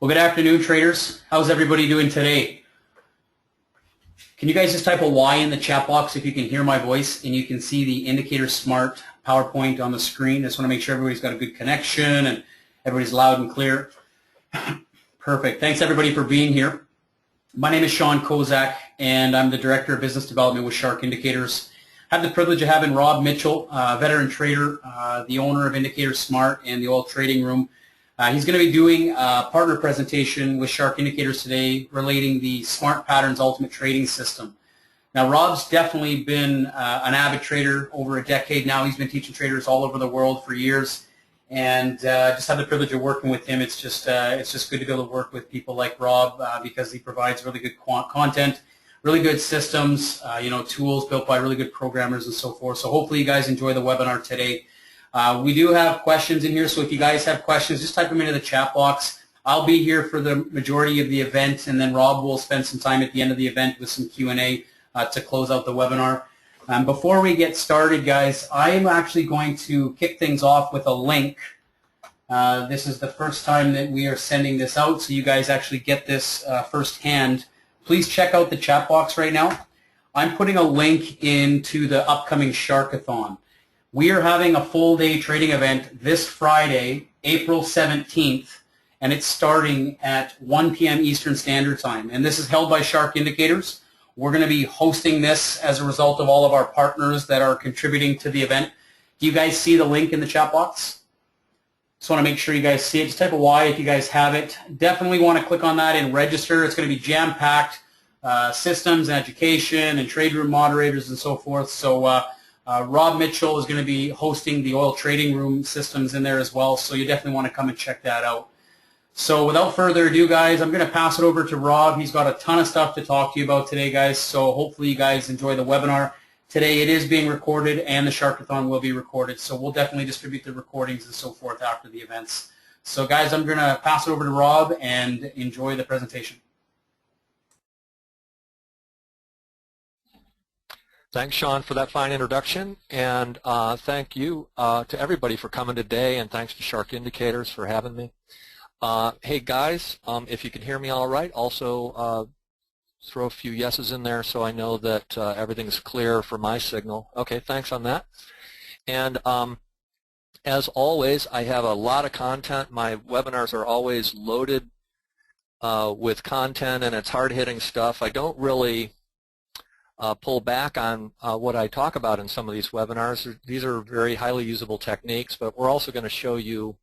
Well, good afternoon, traders. How's everybody doing today? Can you guys just type a Y in the chat box if you can hear my voice and you can see the Indicator Smart PowerPoint on the screen? I just want to make sure everybody's got a good connection and everybody's loud and clear. Perfect. Thanks, everybody, for being here. My name is Sean Kozak, and I'm the Director of Business Development with Shark Indicators. I have the privilege of having Rob Mitchell, veteran trader, the owner of Indicator Smart and the Oil Trading Room. He's going to be doing a partner presentation with Shark Indicators today relating the Smart Patterns Ultimate Trading System. Now, Rob's definitely been an avid trader over a decade now. He's been teaching traders all over the world for years, and just have the privilege of working with him. It's just good to be able to work with people like Rob because he provides really good content, really good systems, tools built by really good programmers and so forth. So hopefully you guys enjoy the webinar today. We do have questions in here, so if you guys have questions, just type them into the chat box. I'll be here for the majority of the event, and then Rob will spend some time at the end of the event with some Q&A to close out the webinar. Before we get started, guys, I'm actually going to kick things off with a link. This is the first time that we are sending this out, so you guys actually get this firsthand. Please check out the chat box right now. I'm putting a link into the upcoming Sharkathon. We are having a full-day trading event this Friday, April 17th, and it's starting at 1 p.m. Eastern Standard Time. And this is held by Shark Indicators. We're going to be hosting this as a result of all of our partners that are contributing to the event. Do you guys see the link in the chat box? Just want to make sure you guys see it. Just type a Y if you guys have it. Definitely want to click on that and register. It's going to be jam-packed, systems and education and trade room moderators and so forth. So Rob Mitchell is going to be hosting the Oil Trading Room systems in there as well, so you definitely want to come and check that out. So without further ado, guys, I'm going to pass it over to Rob. He's got a ton of stuff to talk to you about today, guys, so hopefully you guys enjoy the webinar. Today it is being recorded, and the Sharkathon will be recorded, so we'll definitely distribute the recordings and so forth after the events. So, guys, I'm going to pass it over to Rob and enjoy the presentation. Thanks, Sean, for that fine introduction, and thank you to everybody for coming today, and thanks to Shark Indicators for having me. Hey, guys, if you can hear me all right, also throw a few yeses in there so I know that everything's clear for my signal. Okay, thanks on that. And as always, I have a lot of content. My webinars are always loaded with content, and it's hard-hitting stuff. I don't really pull back on what I talk about in some of these webinars. These are very highly usable techniques, but we're also going to show you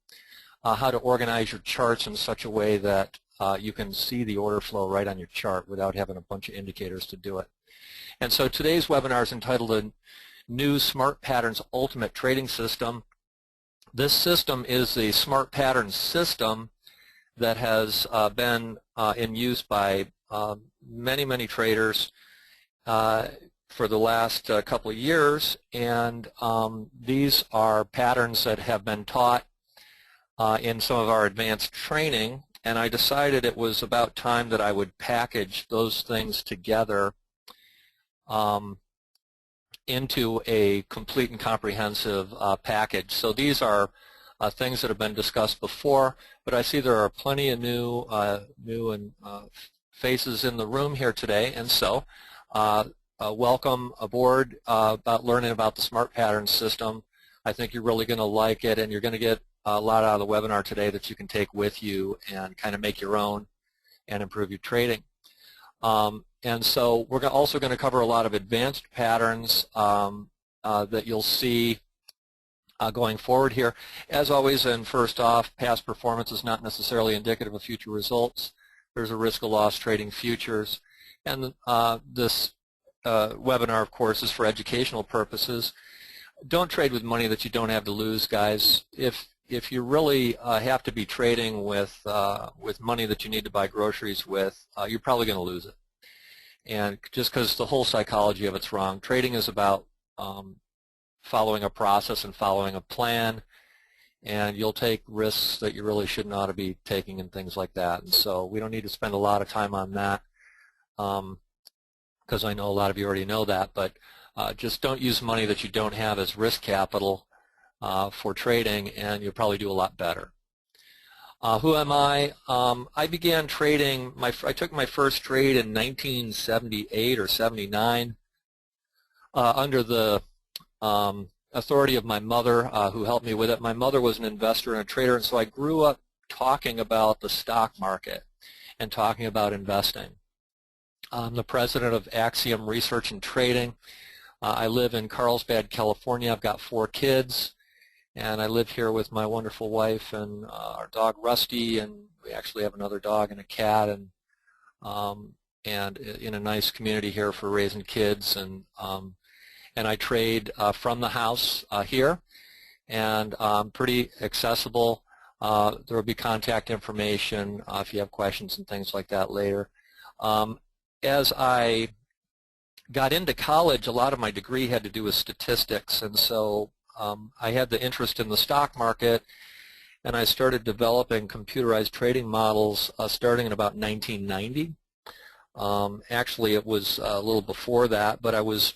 how to organize your charts in such a way that you can see the order flow right on your chart without having a bunch of indicators to do it. And so today's webinar is entitled "A New Smart Patterns Ultimate Trading System." This system is the Smart Patterns system that has been in use by many traders for the last couple of years, and these are patterns that have been taught in some of our advanced training, and I decided it was about time that I would package those things together into a complete and comprehensive package. So these are things that have been discussed before, but I see there are plenty of new faces in the room here today, and so welcome aboard about learning about the Smart Patterns system. I think you're really going to like it, and you're going to get a lot out of the webinar today that you can take with you and kind of make your own and improve your trading. And so we're also going to cover a lot of advanced patterns that you'll see going forward here. As always, and first off, past performance is not necessarily indicative of future results. There's a risk of loss trading futures. And this webinar, of course, is for educational purposes. Don't trade with money that you don't have to lose, guys. If you really have to be trading with money that you need to buy groceries with, you're probably going to lose it. And just because the whole psychology of it's wrong. Trading is about following a process and following a plan, and you'll take risks that you really should not be taking and things like that. And so we don't need to spend a lot of time on that because I know a lot of you already know that, but just don't use money that you don't have as risk capital for trading, and you'll probably do a lot better. Who am I? I began trading, I took my first trade in 1978 or 79 under the authority of my mother, who helped me with it. My mother was an investor and a trader, and so I grew up talking about the stock market and talking about investing. I'm the president of Axiom Research and Trading. I live in Carlsbad, California. I've got 4 kids, and I live here with my wonderful wife and our dog Rusty, and we actually have another dog and a cat, and in a nice community here for raising kids. And I trade from the house here, and pretty accessible. There will be contact information if you have questions and things like that later. As I got into college, a lot of my degree had to do with statistics, and so I had the interest in the stock market, and I started developing computerized trading models starting in about 1990. Actually, it was a little before that, but I was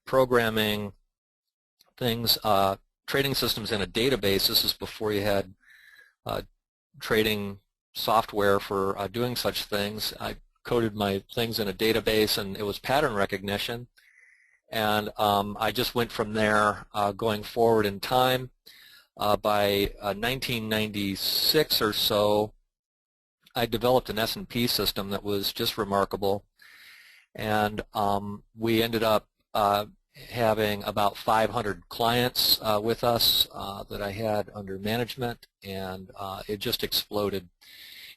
programming things, trading systems in a database. This is before you had trading software for doing such things. I coded my things in a database, and it was pattern recognition. And I just went from there going forward in time. By 1996 or so, I developed an S&P system that was just remarkable. And we ended up having about 500 clients with us that I had under management, and it just exploded.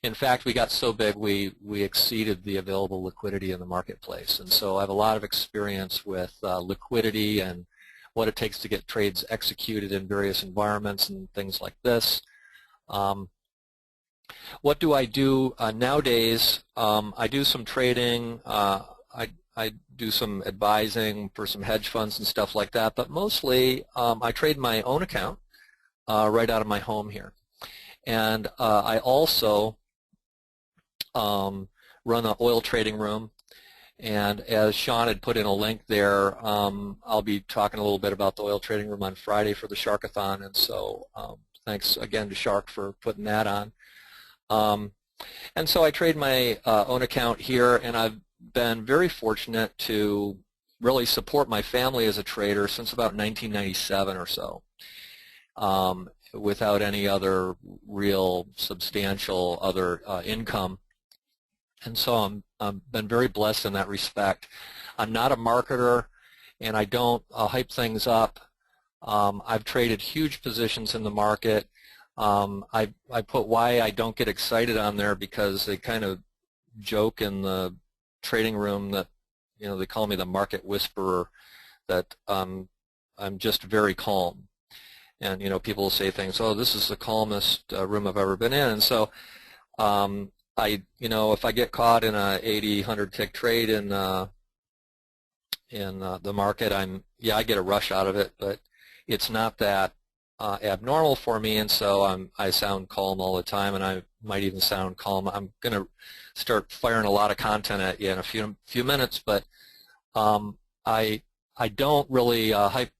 In fact, we got so big we exceeded the available liquidity in the marketplace, and so I have a lot of experience with liquidity and what it takes to get trades executed in various environments and things like this. What do I do nowadays? I do some trading. I do some advising for some hedge funds and stuff like that, but mostly I trade my own account right out of my home here. And I also run an oil trading room, and as Sean had put in a link there, I'll be talking a little bit about the oil trading room on Friday for the Sharkathon, and so thanks again to Shark for putting that on. And so I trade my own account here, and I've been very fortunate to really support my family as a trader since about 1997 or so, without any other real substantial other income. And so I've been very blessed in that respect. I'm not a marketer, and I don't hype things up. I've traded huge positions in the market. I put why I don't get excited on there because they kind of joke in the trading room that, you know, they call me the market whisperer, that I'm just very calm. And, you know, people will say things, oh, this is the calmest room I've ever been in. And so you know, if I get caught in a 80, 100 tick trade in the market, I get a rush out of it, but it's not that abnormal for me, and so I sound calm all the time, and I might even sound calm. I'm going to start firing a lot of content at you in a few minutes, but I don't really hype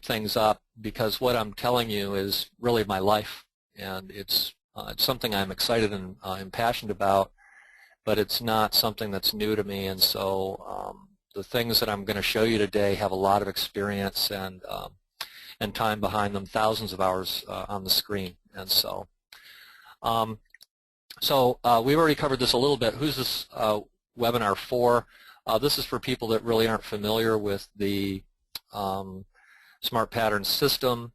things up, because what I'm telling you is really my life, and it's something I'm excited and passionate about, but it's not something that's new to me, and so the things that I'm going to show you today have a lot of experience and time behind them, thousands of hours on the screen. And so we've already covered this a little bit. Who's this webinar for? This is for people that really aren't familiar with the Smart Pattern system,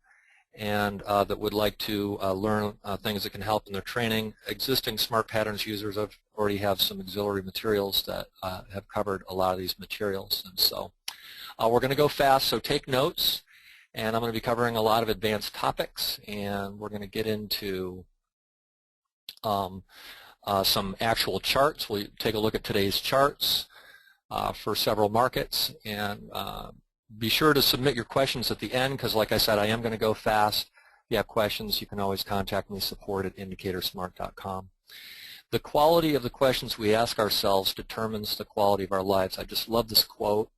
and that would like to learn things that can help in their training. Existing Smart Patterns users already have some auxiliary materials that have covered a lot of these materials. And so we're going to go fast, so take notes. And I'm going to be covering a lot of advanced topics, and we're going to get into some actual charts. We'll take a look at today's charts for several markets, and be sure to submit your questions at the end, because like I said, I am going to go fast. If you have questions, you can always contact me, support@indicatorsmart.com. The quality of the questions we ask ourselves determines the quality of our lives. I just love this quote,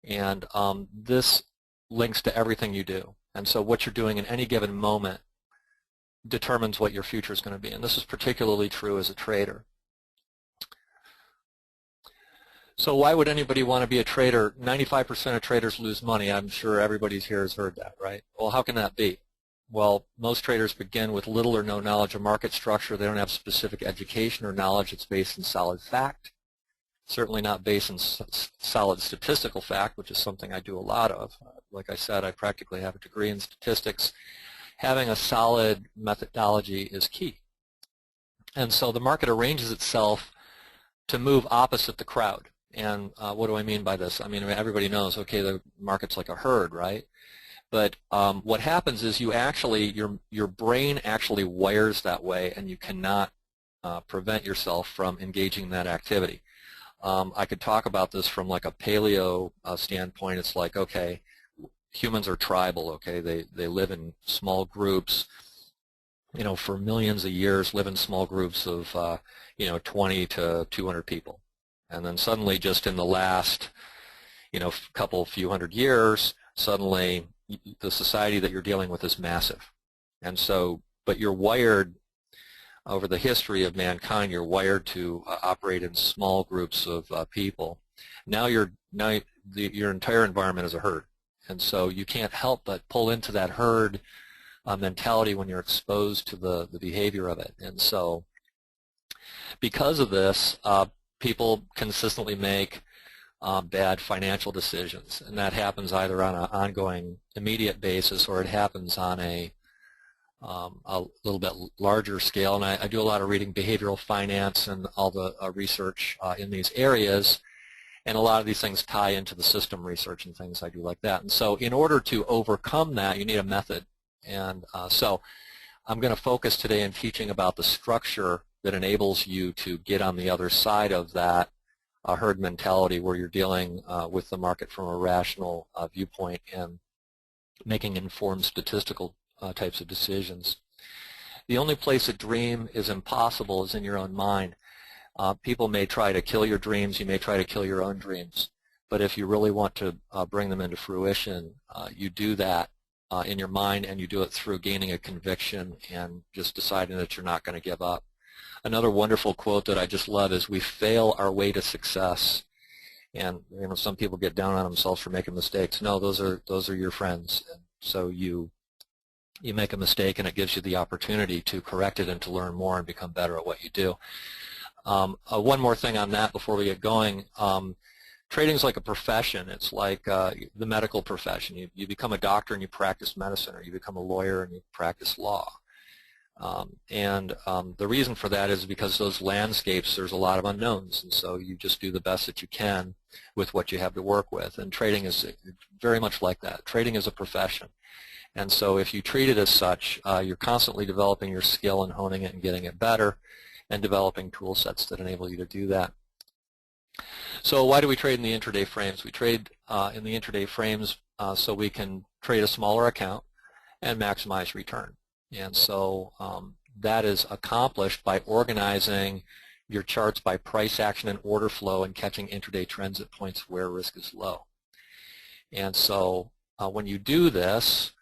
and this links to everything you do. And so what you're doing in any given moment determines what your future is going to be. And this is particularly true as a trader. So why would anybody want to be a trader? 95% of traders lose money. I'm sure everybody here has heard that, right? Well, how can that be? Well, most traders begin with little or no knowledge of market structure. They don't have specific education or knowledge. It's based in solid fact. Certainly not based in solid statistical fact, which is something I do a lot of. Like I said, I practically have a degree in statistics. Having a solid methodology is key. And so the market arranges itself to move opposite the crowd. And what do I mean by this? I mean, everybody knows, okay, the market's like a herd, right? But what happens is you actually, your brain actually wires that way, and you cannot prevent yourself from engaging in that activity. I could talk about this from like a paleo standpoint. It's like, okay, humans are tribal, okay? They live in small groups, you know, for millions of years, live in small groups of, you know, 20 to 200 people. And then suddenly, just in the last, you know, few hundred years, suddenly the society that you're dealing with is massive. And so, but you're wired, over the history of mankind, you're wired to operate in small groups of people. Now your entire environment is a herd. And so you can't help but pull into that herd mentality when you're exposed to the behavior of it. And so because of this, people consistently make bad financial decisions, and that happens either on an ongoing immediate basis, or it happens on a little bit larger scale. And I do a lot of reading behavioral finance and all the research in these areas, and a lot of these things tie into the system research and things I do like that. And so in order to overcome that, you need a method. And so I'm going to focus today in teaching about the structure that enables you to get on the other side of that herd mentality, where you're dealing with the market from a rational viewpoint and making informed statistical types of decisions. The only place a dream is impossible is in your own mind. People may try to kill your dreams. You may try to kill your own dreams. But if you really want to bring them into fruition, you do that in your mind, and you do it through gaining a conviction and just deciding that you're not going to give up. Another wonderful quote that I just love is, "We fail our way to success." And you know, some people get down on themselves for making mistakes. No, those are your friends. And so you make a mistake, and it gives you the opportunity to correct it and to learn more and become better at what you do. One more thing on that before we get going. Trading is like a profession. It's like the medical profession. You become a doctor and you practice medicine, or you become a lawyer and you practice law. The reason for that is because those landscapes, there's a lot of unknowns, and so you just do the best that you can with what you have to work with. And trading is very much like that. Trading is a profession. And so if you treat it as such, you're constantly developing your skill and honing it and getting it better, and developing tool sets that enable you to do that. So why do we trade in the intraday frames? We trade in the intraday frames so we can trade a smaller account and maximize return. And so that is accomplished by organizing your charts by price action and order flow, and catching intraday trends at points where risk is low. And so when you do this,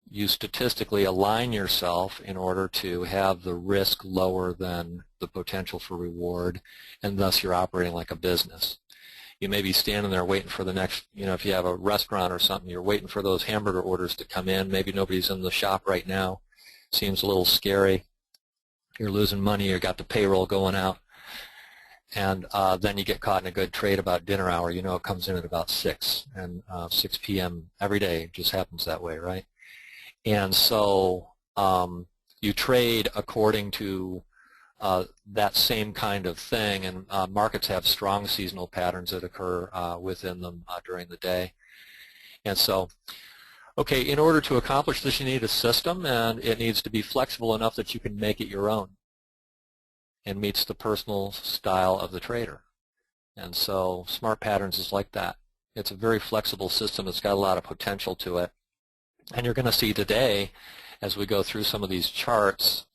you statistically align yourself in order to have the risk lower than the potential for reward, and thus you're operating like a business. You may be standing there waiting for the next, you know, if you have a restaurant or something, you're waiting for those hamburger orders to come in. Maybe nobody's in the shop right now. Seems a little scary. You're losing money. You've got the payroll going out. And then you get caught in a good trade about dinner hour. You know, it comes in at about 6, and 6 p.m. every day. It just happens that way, right? And so you trade according to that same kind of thing, and markets have strong seasonal patterns that occur within them during the day. And so, okay, in order to accomplish this, you need a system, and it needs to be flexible enough that you can make it your own and meets the personal style of the trader. And so Smart Patterns is like that. It's a very flexible system. It's got a lot of potential to it. And you're going to see today, as we go through some of these charts,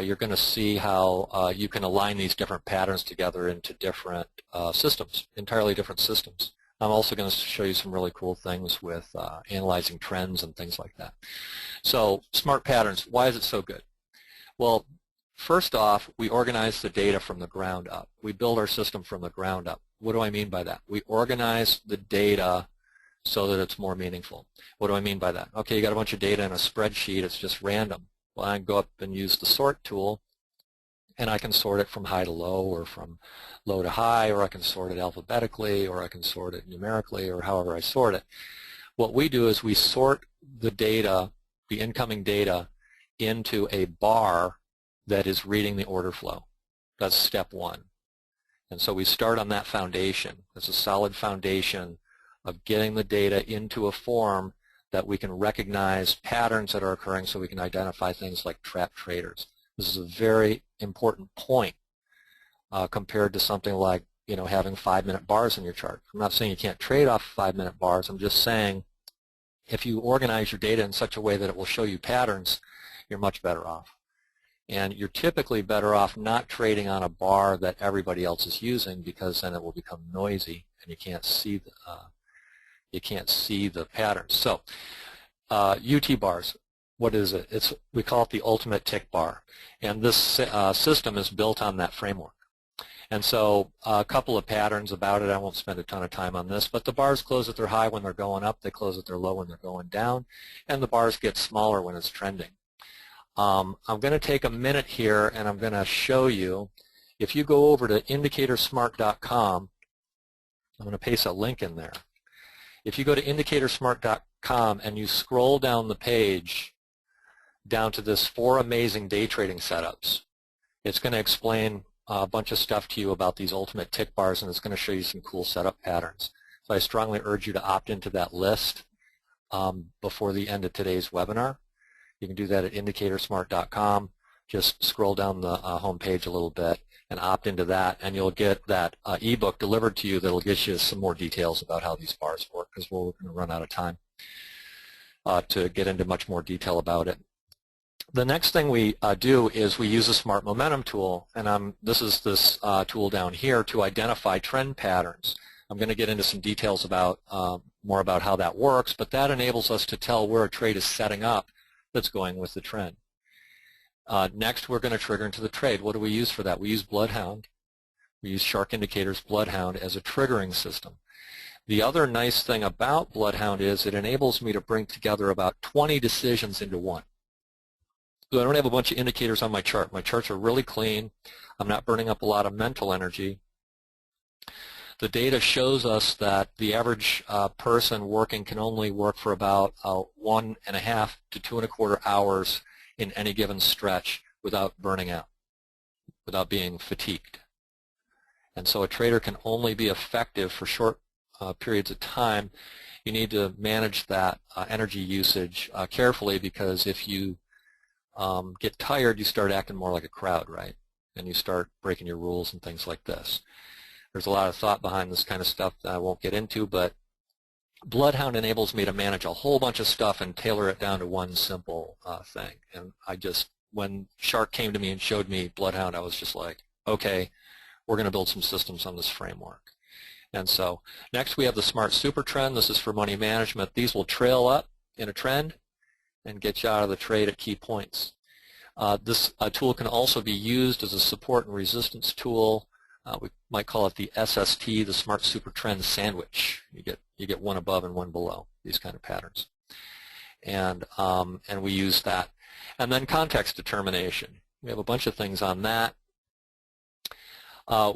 you're going to see how you can align these different patterns together into different systems, entirely different systems. I'm also going to show you some really cool things with analyzing trends and things like that. So Smart Patterns, why is it so good? Well, first off, we organize the data from the ground up. We build our system from the ground up. What do I mean by that? We organize the data so that it's more meaningful. What do I mean by that? Okay, you got a bunch of data in a spreadsheet, it's just random. Well, I can go up and use the sort tool, and I can sort it from high to low, or from low to high, or I can sort it alphabetically, or I can sort it numerically, or however I sort it. What we do is we sort the data, the incoming data, into a bar that is reading the order flow. That's step one. And so we start on that foundation. It's a solid foundation of getting the data into a form that we can recognize patterns that are occurring so we can identify things like trap traders. This is a very important point compared to something like, you know, having 5-minute bars in your chart. I'm not saying you can't trade off 5-minute bars. I'm just saying if you organize your data in such a way that it will show you patterns, you're much better off. And you're typically better off not trading on a bar that everybody else is using, because then it will become noisy and you can't see the patterns. So UT bars, what is it? We call it the ultimate tick bar, and this system is built on that framework. And so a couple of patterns about it. I won't spend a ton of time on this, but the bars close at their high when they're going up, they close at their low when they're going down, and the bars get smaller when it's trending. I'm going to take a minute here and I'm going to show you. If you go over to indicatorsmart.com, I'm going to paste a link in there. If you go to indicatorsmart.com and you scroll down the page down to this 4 amazing day trading setups, it's going to explain a bunch of stuff to you about these ultimate tick bars, and it's going to show you some cool setup patterns. So I strongly urge you to opt into that list before the end of today's webinar. You can do that at indicatorsmart.com. Just scroll down the home page a little bit and opt into that, and you'll get that ebook delivered to you that will get you some more details about how these bars work, because we're going to run out of time to get into much more detail about it. The next thing we do is we use a smart momentum tool, and this is this tool down here to identify trend patterns. I'm going to get into some details about more about how that works, but that enables us to tell where a trade is setting up that's going with the trend. Next, we're going to trigger into the trade. What do we use for that? We use Bloodhound. We use Shark Indicator's Bloodhound as a triggering system. The other nice thing about Bloodhound is it enables me to bring together about 20 decisions into one. So I don't have a bunch of indicators on my chart. My charts are really clean. I'm not burning up a lot of mental energy. The data shows us that the average person working can only work for about 1.5 to 2.25 hours in any given stretch without burning out, without being fatigued. And so a trader can only be effective for short periods of time. You need to manage that energy usage carefully, because if you get tired, you start acting more like a crowd, right? And you start breaking your rules and things like this. There's a lot of thought behind this kind of stuff that I won't get into, but Bloodhound enables me to manage a whole bunch of stuff and tailor it down to one simple thing. And when Shark came to me and showed me Bloodhound, I was just like, okay, we're going to build some systems on this framework. And so next we have the Smart Super Trend. This is for money management. These will trail up in a trend and get you out of the trade at key points. This tool can also be used as a support and resistance tool. We might call it the SST, the Smart Super Trend Sandwich. You get one above and one below, these kind of patterns. And we use that. And then context determination. We have a bunch of things on that.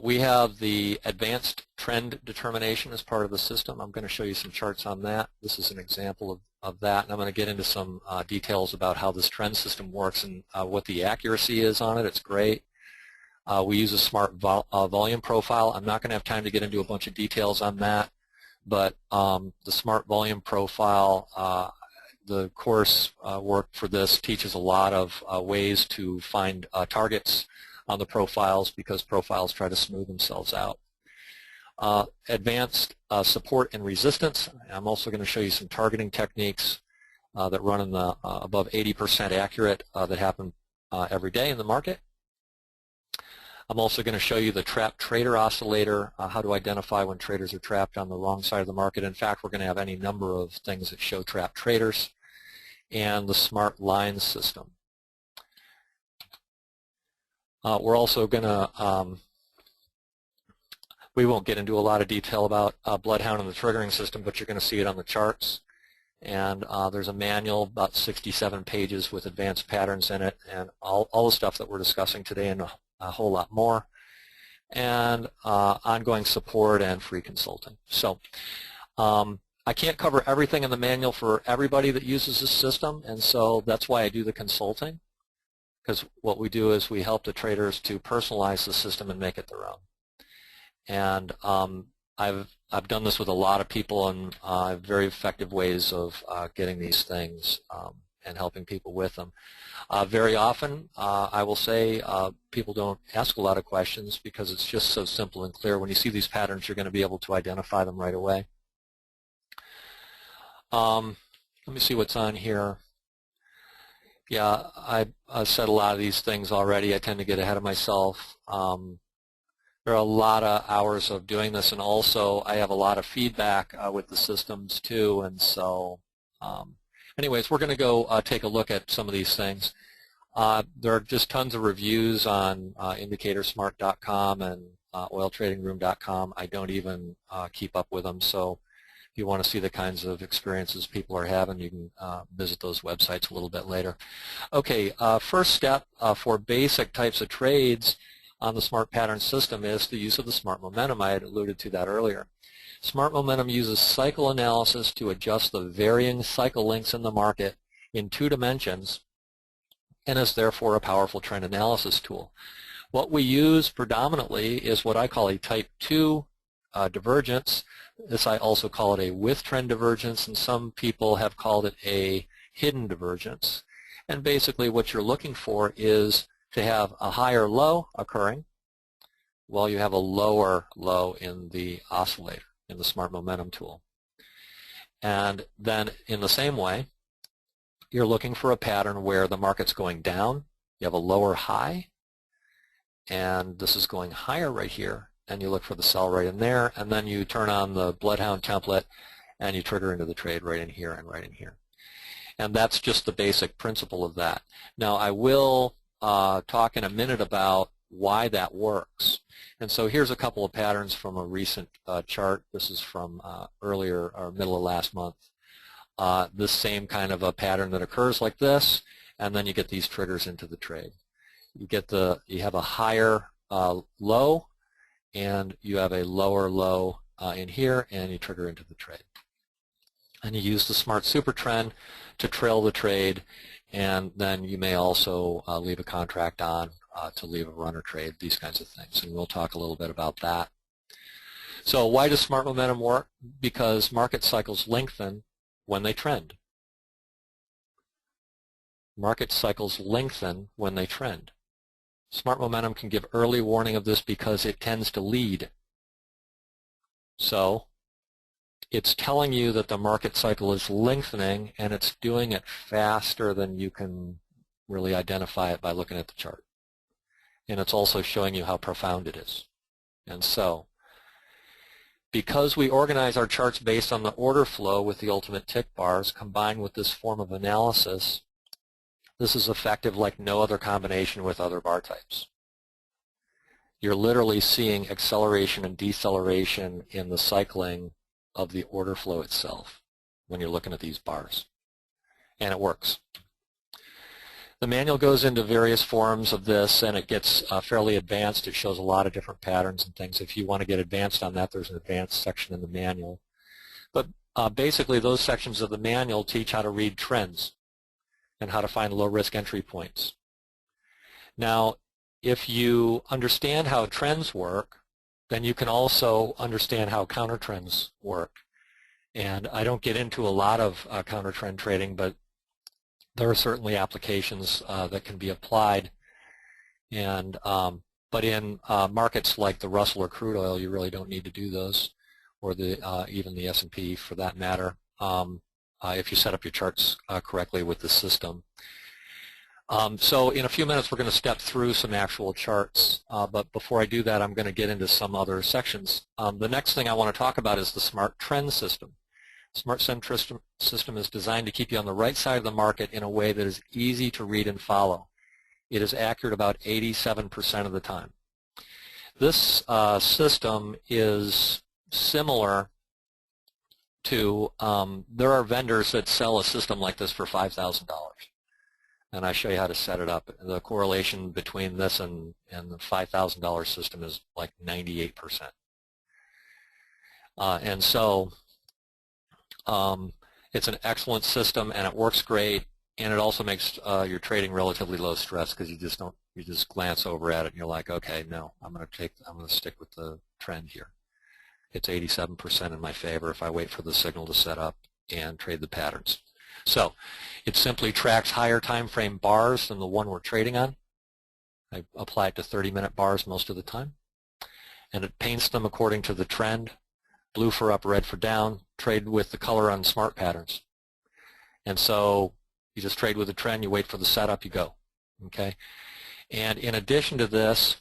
We have the advanced trend determination as part of the system. I'm going to show you some charts on that. This is an example of that, and I'm going to get into some details about how this trend system works and what the accuracy is on it. It's great. We use a smart volume profile. I'm not going to have time to get into a bunch of details on that, but the smart volume profile, the course work for this teaches a lot of ways to find targets on the profiles, because profiles try to smooth themselves out. Advanced support and resistance. I'm also going to show you some targeting techniques that run in the above 80% accurate that happen every day in the market. I'm also going to show you the trap trader oscillator, how to identify when traders are trapped on the wrong side of the market. In fact, we're going to have any number of things that show trap traders, and the smart lines system. We're also going to, we won't get into a lot of detail about Bloodhound and the triggering system, but you're going to see it on the charts. And there's a manual, about 67 pages with advanced patterns in it, and all the stuff that we're discussing today and a whole lot more, and ongoing support and free consulting. So I can't cover everything in the manual for everybody that uses this system, and so that's why I do the consulting, because what we do is we help the traders to personalize the system and make it their own. And I've done this with a lot of people, and very effective ways of getting these things and helping people with them. Very often, I will say, people don't ask a lot of questions because it's just so simple and clear. When you see these patterns, you're going to be able to identify them right away. Let me see what's on here. Yeah, I've said a lot of these things already. I tend to get ahead of myself. There are a lot of hours of doing this, and also I have a lot of feedback with the systems too, and so anyways, we're going to go take a look at some of these things. There are just tons of reviews on indicatorsmart.com and oiltradingroom.com. I don't even keep up with them, so if you want to see the kinds of experiences people are having, you can visit those websites a little bit later. Okay, first step for basic types of trades on the Smart Pattern system is the use of the Smart Momentum. I had alluded to that earlier. Smart Momentum uses cycle analysis to adjust the varying cycle lengths in the market in 2 dimensions and is therefore a powerful trend analysis tool. What we use predominantly is what I call a Type 2 divergence. This I also call it a with trend divergence, and some people have called it a hidden divergence. And basically what you're looking for is to have a higher low occurring while you have a lower low in the oscillator, in the Smart Momentum tool. And then in the same way, you're looking for a pattern where the market's going down, you have a lower high, and this is going higher right here, and you look for the sell right in there, and then you turn on the Bloodhound template and you trigger into the trade right in here and right in here. And that's just the basic principle of that. Now I will talk in a minute about why that works. And so here's a couple of patterns from a recent chart. This is from earlier or middle of last month. This same kind of a pattern that occurs like this, and then you get these triggers into the trade. You have a higher low, and you have a lower low in here, and you trigger into the trade. And you use the Smart Super Trend to trail the trade, and then you may also leave a contract on to leave a runner trade, these kinds of things. And we'll talk a little bit about that. So why does Smart Momentum work? Because market cycles lengthen when they trend. Market cycles lengthen when they trend. Smart Momentum can give early warning of this because it tends to lead. So it's telling you that the market cycle is lengthening, and it's doing it faster than you can really identify it by looking at the chart. And it's also showing you how profound it is. And so, because we organize our charts based on the order flow with the ultimate tick bars, combined with this form of analysis, this is effective like no other combination with other bar types. You're literally seeing acceleration and deceleration in the cycling of the order flow itself when you're looking at these bars. And it works. The manual goes into various forms of this, and it gets fairly advanced. It shows a lot of different patterns and things. If you want to get advanced on that, there's an advanced section in the manual. But basically, those sections of the manual teach how to read trends and how to find low-risk entry points. Now, if you understand how trends work, then you can also understand how counter trends work. And I don't get into a lot of counter trend trading, but there are certainly applications that can be applied. And but in markets like the Russell or crude oil, you really don't need to do those, or even the S&P for that matter, if you set up your charts correctly with the system. So in a few minutes we're going to step through some actual charts, but before I do that I'm going to get into some other sections. The next thing I want to talk about is the Smart Trend System. Smart Trend System is designed to keep you on the right side of the market in a way that is easy to read and follow. it is accurate about 87% of the time. This system is similar to, there are vendors that sell a system like this for $5,000. And I show you how to set it up. The correlation between this and the $5,000 system is like 98%. And so it's an excellent system, and it works great, and it also makes your trading relatively low stress because you just glance over at it and you're like, okay, no, I'm going to stick with the trend here. It's 87% in my favor if I wait for the signal to set up and trade the patterns. So it simply tracks higher time frame bars than the one we're trading on. I apply it to 30-minute bars most of the time. And it paints them according to the trend, blue for up, red for down, trade with the color on smart patterns. And so you just trade with the trend, you wait for the setup, you go. Okay. And in addition to this,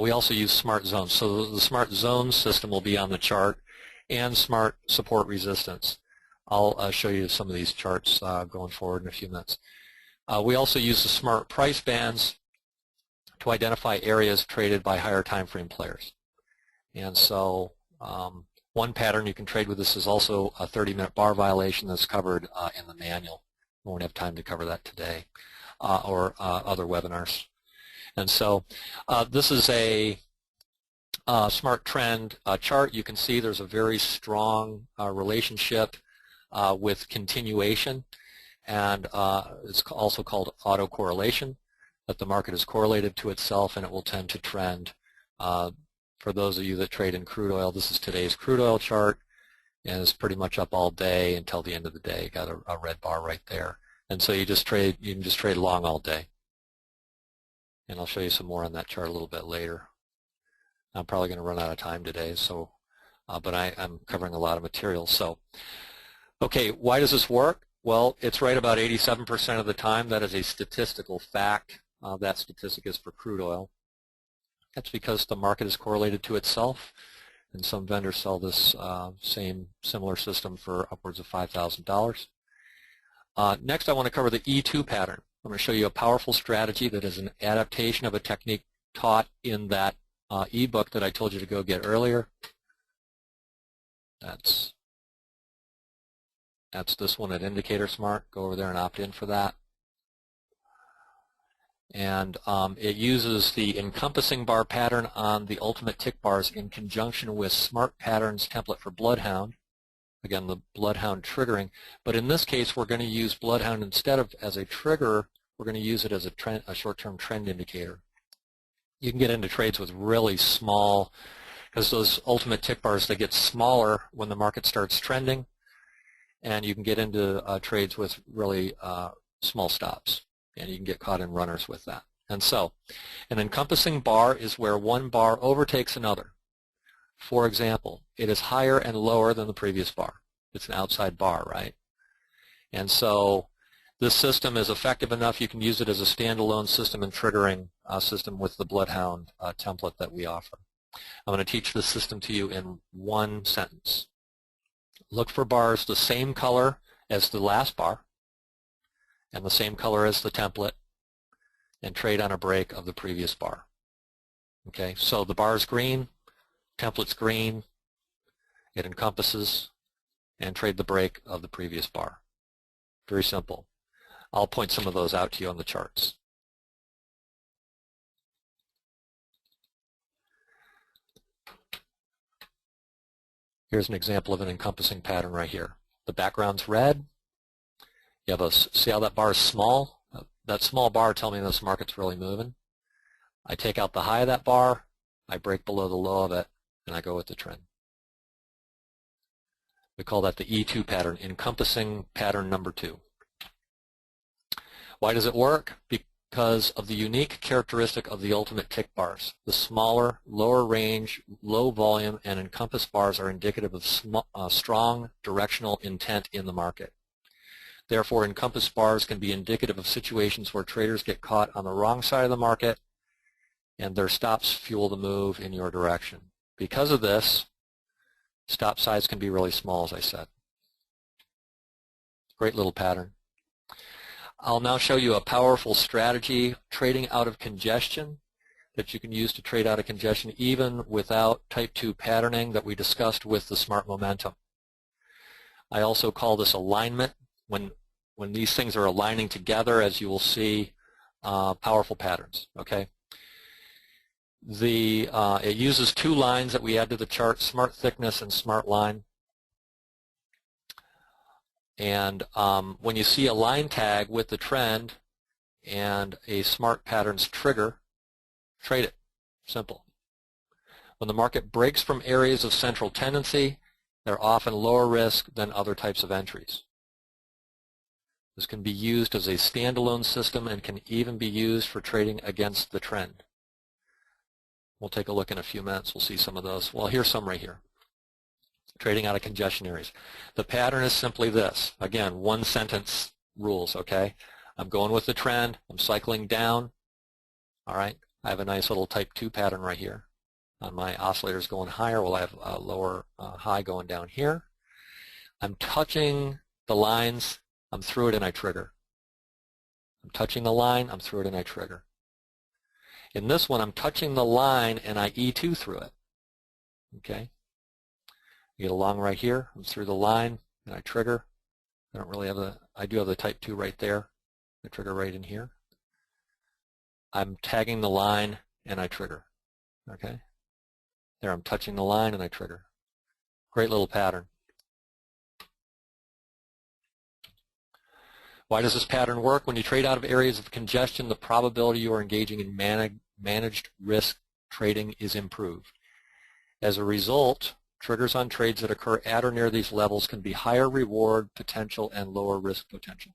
we also use smart zones. So the smart zones system will be on the chart, and smart support resistance. I'll show you some of these charts going forward in a few minutes. We also use the smart price bands to identify areas traded by higher time frame players. And so one pattern you can trade with this is also a 30-minute bar violation that's covered in the manual. We won't have time to cover that today or other webinars. And so this is a smart trend chart. You can see there's a very strong relationship with continuation, and it's also called autocorrelation, that the market is correlated to itself and it will tend to trend. For those of you that trade in crude oil, this is today's crude oil chart, and it's pretty much up all day until the end of the day. Got a red bar right there, and so you can just trade long all day. And I'll show you some more on that chart a little bit later. I'm probably going to run out of time today, so but I'm covering a lot of material. So, okay, why does this work? Well, it's right about 87% of the time. That is a statistical fact. That statistic is for crude oil. That's because the market is correlated to itself, and some vendors sell this similar system for upwards of $5,000. Next, I want to cover the E2 pattern. I'm going to show you a powerful strategy that is an adaptation of a technique taught in that ebook that I told you to go get earlier. That's this one at Indicator Smart. Go over there and opt in for that. And it uses the encompassing bar pattern on the ultimate tick bars in conjunction with Smart Patterns template for Bloodhound. Again, the Bloodhound triggering. But in this case, we're going to use Bloodhound instead of as a trigger. We're going to use it as a short-term trend indicator. You can get into trades with really small, because those ultimate tick bars, they get smaller when the market starts trending, and you can get into trades with really small stops, and you can get caught in runners with that. And so an encompassing bar is where one bar overtakes another. For example, it is higher and lower than the previous bar. It's an outside bar, right? And so this system is effective enough you can use it as a standalone system and triggering system with the Bloodhound template that we offer. I'm going to teach this system to you in one sentence. Look for bars the same color as the last bar and the same color as the template, and trade on a break of the previous bar. Okay, so the bar is green, template's green, it encompasses, and trade the break of the previous bar. Very simple. I'll point some of those out to you on the charts. Here's an example of an encompassing pattern right here. The background's red. You have see how that bar is small? That small bar tells me this market's really moving. I take out the high of that bar, I break below the low of it, and I go with the trend. We call that the E2 pattern, encompassing pattern number 2. Why does it work? Because of the unique characteristic of the ultimate tick bars. The smaller, lower range, low volume, and encompass bars are indicative of strong directional intent in the market. Therefore, encompass bars can be indicative of situations where traders get caught on the wrong side of the market and their stops fuel the move in your direction. Because of this, stop size can be really small, as I said. Great little pattern. I'll now show you a powerful strategy, trading out of congestion, that you can use to trade out of congestion even without type 2 patterning that we discussed with the smart momentum. I also call this alignment. When these things are aligning together, as you will see, powerful patterns. Okay. It uses two lines that we add to the chart: smart thickness and smart line. And when you see a line tag with the trend and a smart patterns trigger, trade it. Simple. When the market breaks from areas of central tendency, they're often lower risk than other types of entries. This can be used as a standalone system and can even be used for trading against the trend. We'll take a look in a few minutes. We'll see some of those. Well, here's some right here. Trading out of congestion areas. The pattern is simply this. Again, one sentence rules, okay? I'm going with the trend. I'm cycling down. All right. I have a nice little type 2 pattern right here. On my oscillators going higher, we'll have a lower high going down here. I'm touching the lines. I'm through it and I trigger. I'm touching the line. I'm through it and I trigger. In this one, I'm touching the line and I E2 through it. Okay. You get along right here. I'm through the line and I trigger. I don't really have I do have the type 2 right there. I trigger right in here. I'm tagging the line and I trigger. Okay. There, I'm touching the line and I trigger. Great little pattern. Why does this pattern work? When you trade out of areas of congestion, the probability you are engaging in managed risk trading is improved. As a result, triggers on trades that occur at or near these levels can be higher reward potential and lower risk potential.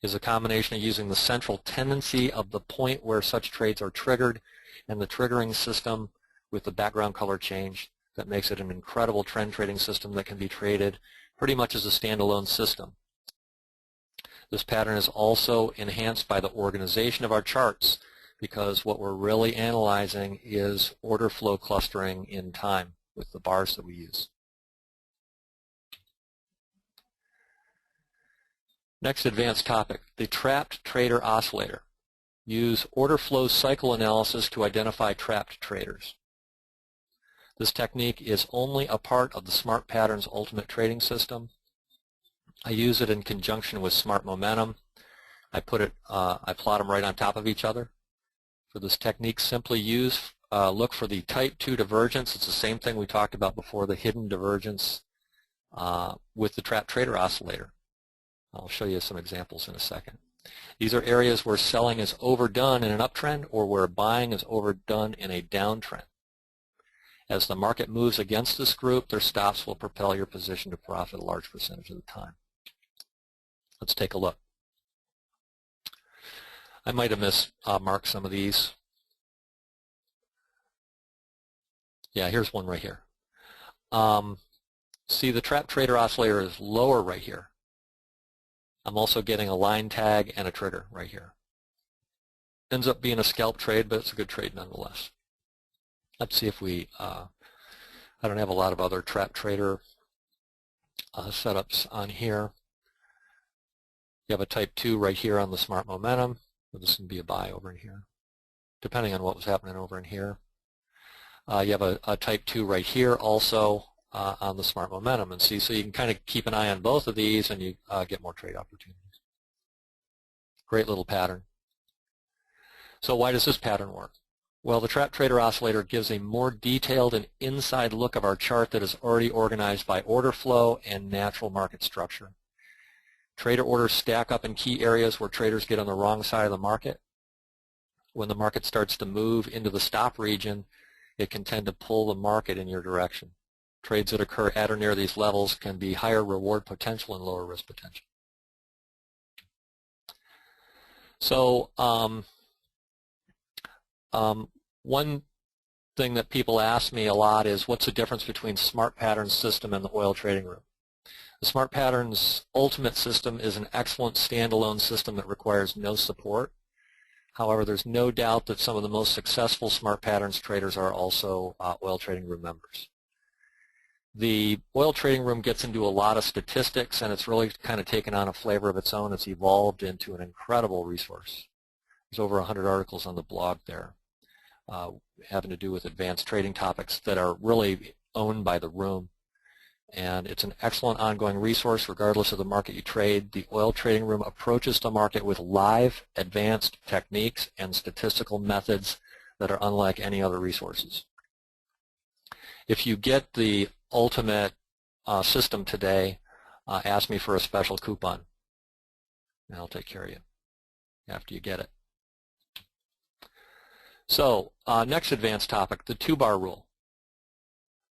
It is a combination of using the central tendency of the point where such trades are triggered and the triggering system with the background color change that makes it an incredible trend trading system that can be traded pretty much as a standalone system. This pattern is also enhanced by the organization of our charts, because what we're really analyzing is order flow clustering in time with the bars that we use. Next advanced topic, the trapped trader oscillator. Use order flow cycle analysis to identify trapped traders. This technique is only a part of the Smart Patterns Ultimate Trading System. I use it in conjunction with Smart Momentum. I plot them right on top of each other. For this technique, simply look for the type 2 divergence. It's the same thing we talked about before, the hidden divergence with the trapped trader oscillator. I'll show you some examples in a second. These are areas where selling is overdone in an uptrend or where buying is overdone in a downtrend. As the market moves against this group, their stops will propel your position to profit a large percentage of the time. Let's take a look. I might have mismarked some of these. Yeah, here's one right here. See, the trap trader oscillator is lower right here. I'm also getting a line tag and a trigger right here. Ends up being a scalp trade, but it's a good trade nonetheless. Let's see if we, I don't have a lot of other trap trader setups on here. You have a type 2 right here on the Smart Momentum. So this can be a buy over in here, depending on what was happening over in here. You have a type 2 right here also on the Smart Momentum. And see, so you can kind of keep an eye on both of these and you get more trade opportunities. Great little pattern. So why does this pattern work? Well, the trap trader oscillator gives a more detailed and inside look of our chart that is already organized by order flow and natural market structure. Trader orders stack up in key areas where traders get on the wrong side of the market. When the market starts to move into the stop region, it can tend to pull the market in your direction. Trades that occur at or near these levels can be higher reward potential and lower risk potential. So one thing that people ask me a lot is, what's the difference between Smart Patterns system and the oil trading room? The Smart Patterns Ultimate system is an excellent standalone system that requires no support. However, there's no doubt that some of the most successful Smart Patterns traders are also oil trading room members. The oil trading room gets into a lot of statistics, and it's really kind of taken on a flavor of its own. It's evolved into an incredible resource. There's over 100 articles on the blog there having to do with advanced trading topics that are really owned by the room. And it's an excellent ongoing resource regardless of the market you trade. The oil trading room approaches the market with live advanced techniques and statistical methods that are unlike any other resources. If you get the ultimate system today, ask me for a special coupon, and I'll take care of you after you get it. So next advanced topic, the two-bar rule.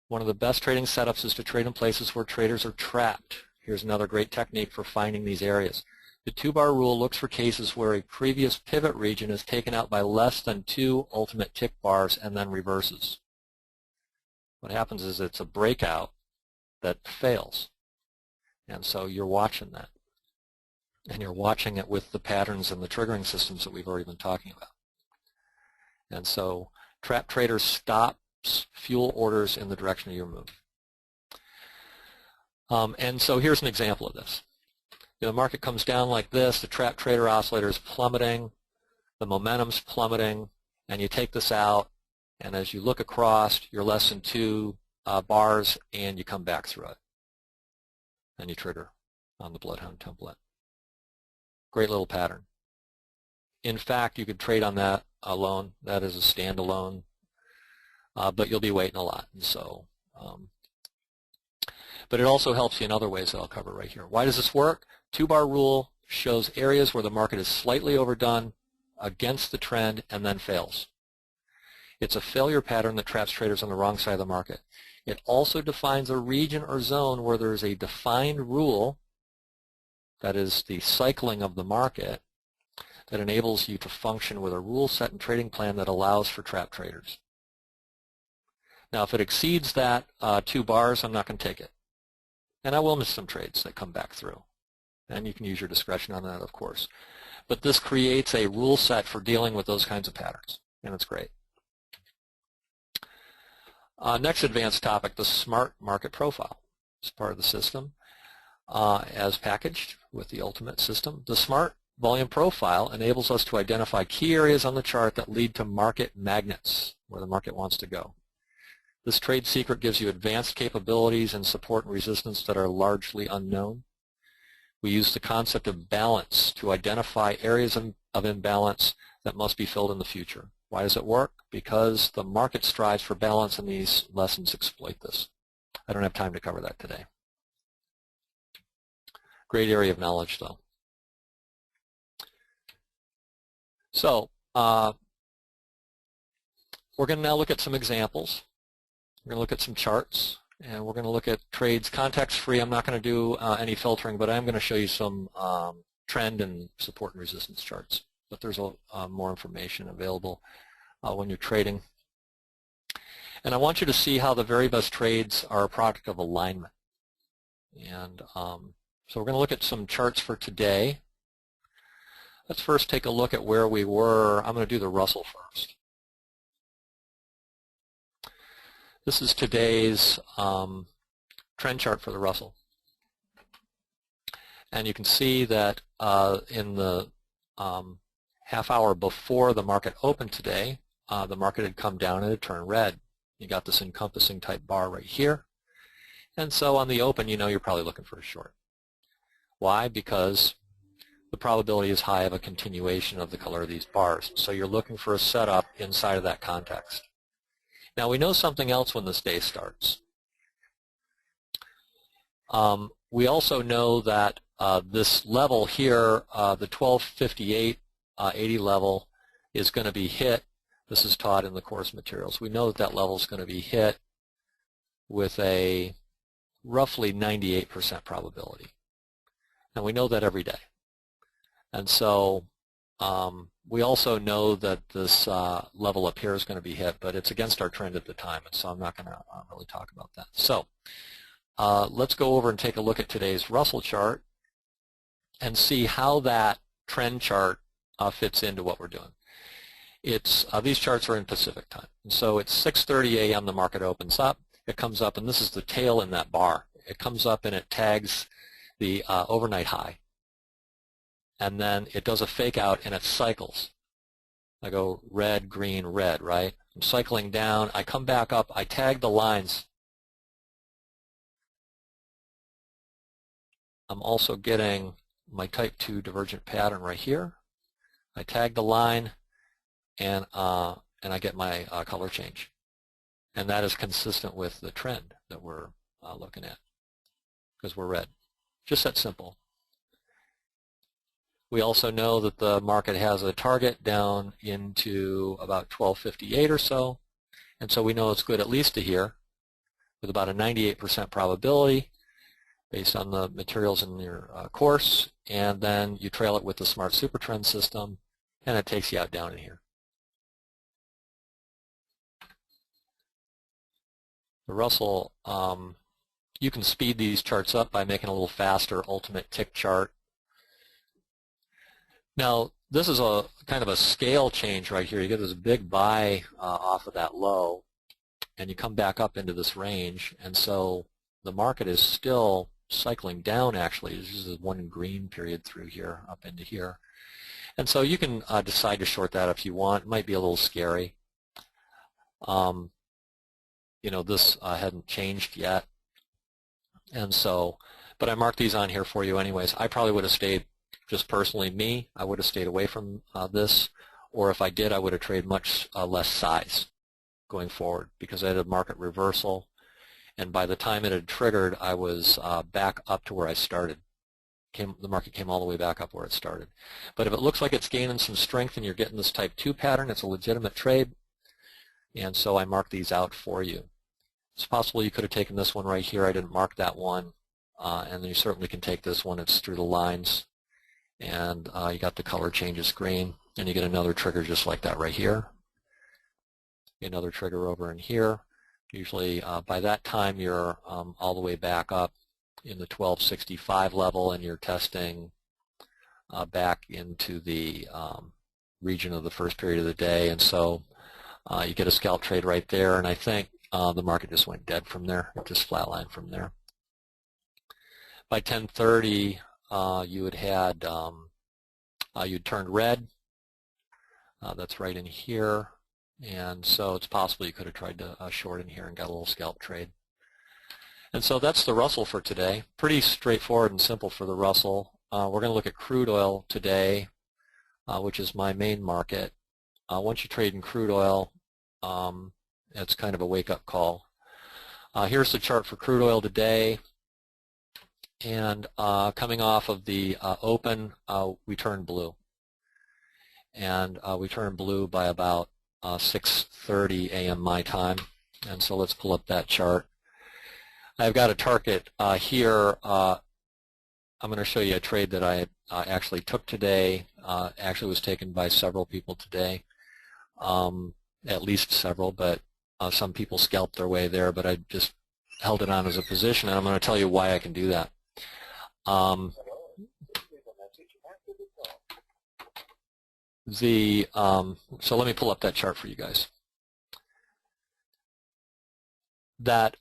One of the best trading setups is to trade in places where traders are trapped. Here's another great technique for finding these areas. The two-bar rule looks for cases where a previous pivot region is taken out by less than 2 ultimate tick bars and then reverses. What happens is it's a breakout that fails. And so you're watching that. And you're watching it with the patterns and the triggering systems that we've already been talking about. And so trap traders stops fuel orders in the direction of your move. And so here's an example of this. The market comes down like this, the trap trader oscillator is plummeting, the momentum's plummeting, and you take this out, and as you look across, you're less than 2 bars, and you come back through it. And you trigger on the Bloodhound template. Great little pattern. In fact, you could trade on that alone. That is a standalone, but you'll be waiting a lot. And so, but it also helps you in other ways that I'll cover right here. Why does this work? Two-bar rule shows areas where the market is slightly overdone against the trend and then fails. It's a failure pattern that traps traders on the wrong side of the market. It also defines a region or zone where there is a defined rule, that is the cycling of the market, that enables you to function with a rule set and trading plan that allows for trap traders. Now, if it exceeds that 2 bars, I'm not going to take it. And I will miss some trades that come back through. And you can use your discretion on that, of course. But this creates a rule set for dealing with those kinds of patterns, and it's great. Next advanced topic, the smart market profile. It's part of the system as packaged with the ultimate system. The smart volume profile enables us to identify key areas on the chart that lead to market magnets, where the market wants to go. This trade secret gives you advanced capabilities and support and resistance that are largely unknown. We use the concept of balance to identify areas of imbalance that must be filled in the future. Why does it work? Because the market strives for balance, and these lessons exploit this. I don't have time to cover that today. Great area of knowledge, though. So we're going to now look at some examples. We're going to look at some charts, and we're going to look at trades context-free. I'm not going to do any filtering, but I'm going to show you some trend and support and resistance charts. But there's more information available when you're trading. And I want you to see how the very best trades are a product of alignment. And so we're going to look at some charts for today. Let's first take a look at where we were. I'm going to do the Russell first. This is today's trend chart for the Russell. And you can see that in the half hour before the market opened today, the market had come down and it turned red. You got this encompassing type bar right here. And so on the open, you know you're probably looking for a short. Why? Because the probability is high of a continuation of the color of these bars. So you're looking for a setup inside of that context. Now we know something else when this day starts. We also know that this level here, the 1258.80 level, is going to be hit. This is taught in the course materials. We know that that level is going to be hit with a roughly 98% probability. And we know that every day. And so we also know that this level up here is going to be hit, but it's against our trend at the time, and so I'm not going to really talk about that. So let's go over and take a look at today's Russell chart and see how that trend chart fits into what we're doing. It's these charts are in Pacific time, and so it's 6:30 a.m. the market opens up, it comes up, and this is the tail in that bar. It comes up and it tags the overnight high. And then it does a fake out and it cycles. I go red, green, red, right? I'm cycling down. I come back up. I tag the lines. I'm also getting my type 2 divergent pattern right here. I tag the line, and I get my color change. And that is consistent with the trend that we're looking at, because we're red. Just that simple. We also know that the market has a target down into about 1258 or so, and so we know it's good at least to here with about a 98% probability based on the materials in your course, and then you trail it with the Smart Super Trend system, and it takes you out down in here. The Russell, you can speed these charts up by making a little faster ultimate tick chart. Now, this is a kind of a scale change right here. You get this big buy off of that low, and you come back up into this range, and so the market is still cycling down, actually. This is one green period through here, up into here. And so you can decide to short that if you want. It might be a little scary. You know, this hadn't changed yet. And so, but I marked these on here for you anyways. I probably would have stayed, just personally me, I would have stayed away from this, or if I did, I would have traded much less size going forward, because I had a market reversal, and by the time it had triggered, I was back up to where I started. The market came all the way back up where it started. But if it looks like it's gaining some strength and you're getting this type 2 pattern, it's a legitimate trade, and so I marked these out for you. It's possible you could have taken this one right here. I didn't mark that one, and you certainly can take this one. It's through the lines, and you got the color changes green, and you get another trigger just like that right here. Another trigger over in here. Usually by that time you're all the way back up in the 1265 level, and you're testing back into the region of the first period of the day, and so you get a scalp trade right there, and I think the market just went dead from there. It just flatlined from there. By 10:30 you had you'd turned red. That's right in here, and so it's possible you could have tried to short in here and got a little scalp trade. And so that's the Russell for today. Pretty straightforward and simple for the Russell. We're going to look at crude oil today, which is my main market. Once you trade in crude oil, it's kind of a wake-up call. Here's the chart for crude oil today. And coming off of the open, we turned blue. And we turned blue by about 6:30 a.m. my time. And so let's pull up that chart. I've got a target here. I'm going to show you a trade that I actually took today. Actually was taken by several people today, at least several, but some people scalped their way there, but I just held it on as a position, and I'm going to tell you why I can do that. So let me pull up that chart for you guys. That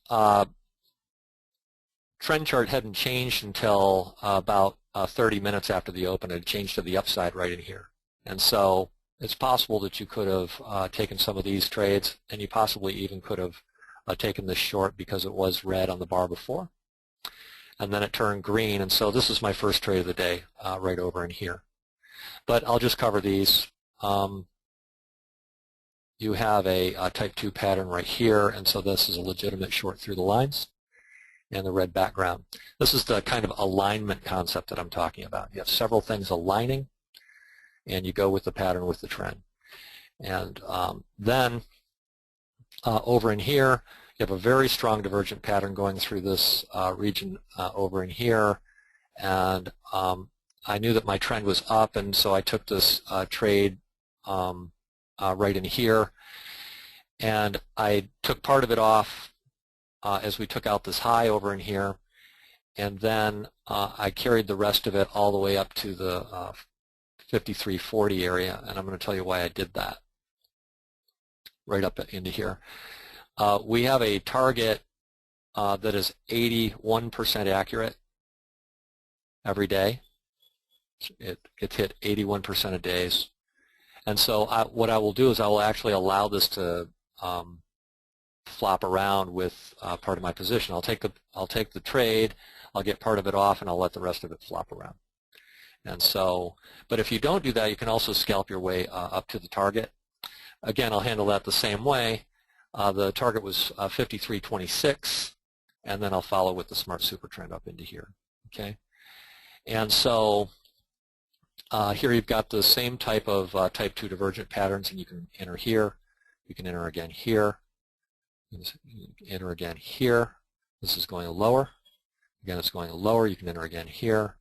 trend chart hadn't changed until about 30 minutes after the open. It had changed to the upside right in here. And so it's possible that you could have taken some of these trades, and you possibly even could have taken this short because it was red on the bar before. And then it turned green, and so this is my first trade of the day right over in here. But I'll just cover these. You have a type 2 pattern right here, and so this is a legitimate short through the lines and the red background. This is the kind of alignment concept that I'm talking about. You have several things aligning, and you go with the pattern with the trend. And then over in here, you have a very strong divergent pattern going through this region over in here, and I knew that my trend was up, and so I took this trade right in here, and I took part of it off as we took out this high over in here, and then I carried the rest of it all the way up to the 5340 area, and I'm going to tell you why I did that right up into here. We have a target that is 81% accurate every day. It gets hit 81% of days. And so what I will do is I will actually allow this to flop around with part of my position. I'll take the trade, I'll get part of it off, and I'll let the rest of it flop around. And so, but if you don't do that, you can also scalp your way up to the target. Again, I'll handle that the same way. The target was 53.26, and then I'll follow with the smart super trend up into here. Okay, and so here you've got the same type of type 2 divergent patterns, and you can enter here. You can enter again here. You can enter again here. This is going lower. Again, it's going lower. You can enter again here.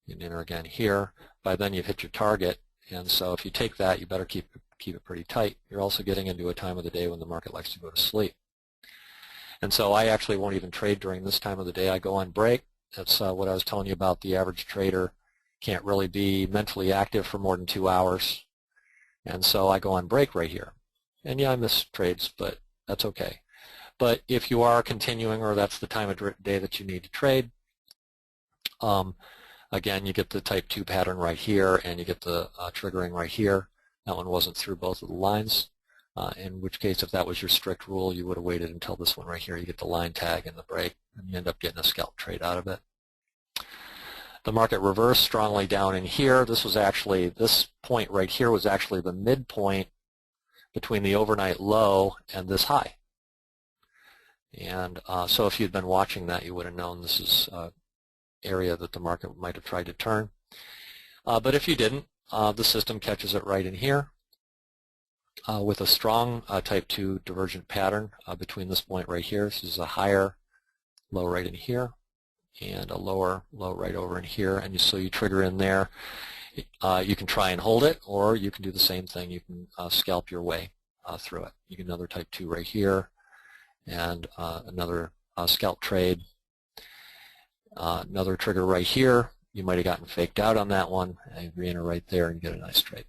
You can enter again here. By then, you've hit your target, and so if you take that, you better keep it pretty tight. You're also getting into a time of the day when the market likes to go to sleep. And so I actually won't even trade during this time of the day. I go on break. That's what I was telling you about. The average trader can't really be mentally active for more than 2 hours. And so I go on break right here. And yeah, I miss trades, but that's okay. But if you are continuing, or that's the time of day that you need to trade, again, you get the type 2 pattern right here, and you get the triggering right here. That one wasn't through both of the lines, in which case, if that was your strict rule, you would have waited until this one right here. You get the line tag and the break, and you end up getting a scalp trade out of it. The market reversed strongly down in here. This was actually, this point right here was actually the midpoint between the overnight low and this high. And so if you'd been watching that, you would have known this is an area that the market might have tried to turn. But if you didn't, the system catches it right in here with a strong type 2 divergent pattern between this point right here. This is a higher low right in here and a lower low right over in here. And so you trigger in there. You can try and hold it, or you can do the same thing. You can scalp your way through it. You get another type 2 right here, and another scalp trade. Another trigger right here. You might have gotten faked out on that one, and you re-enter right there and get a nice trade.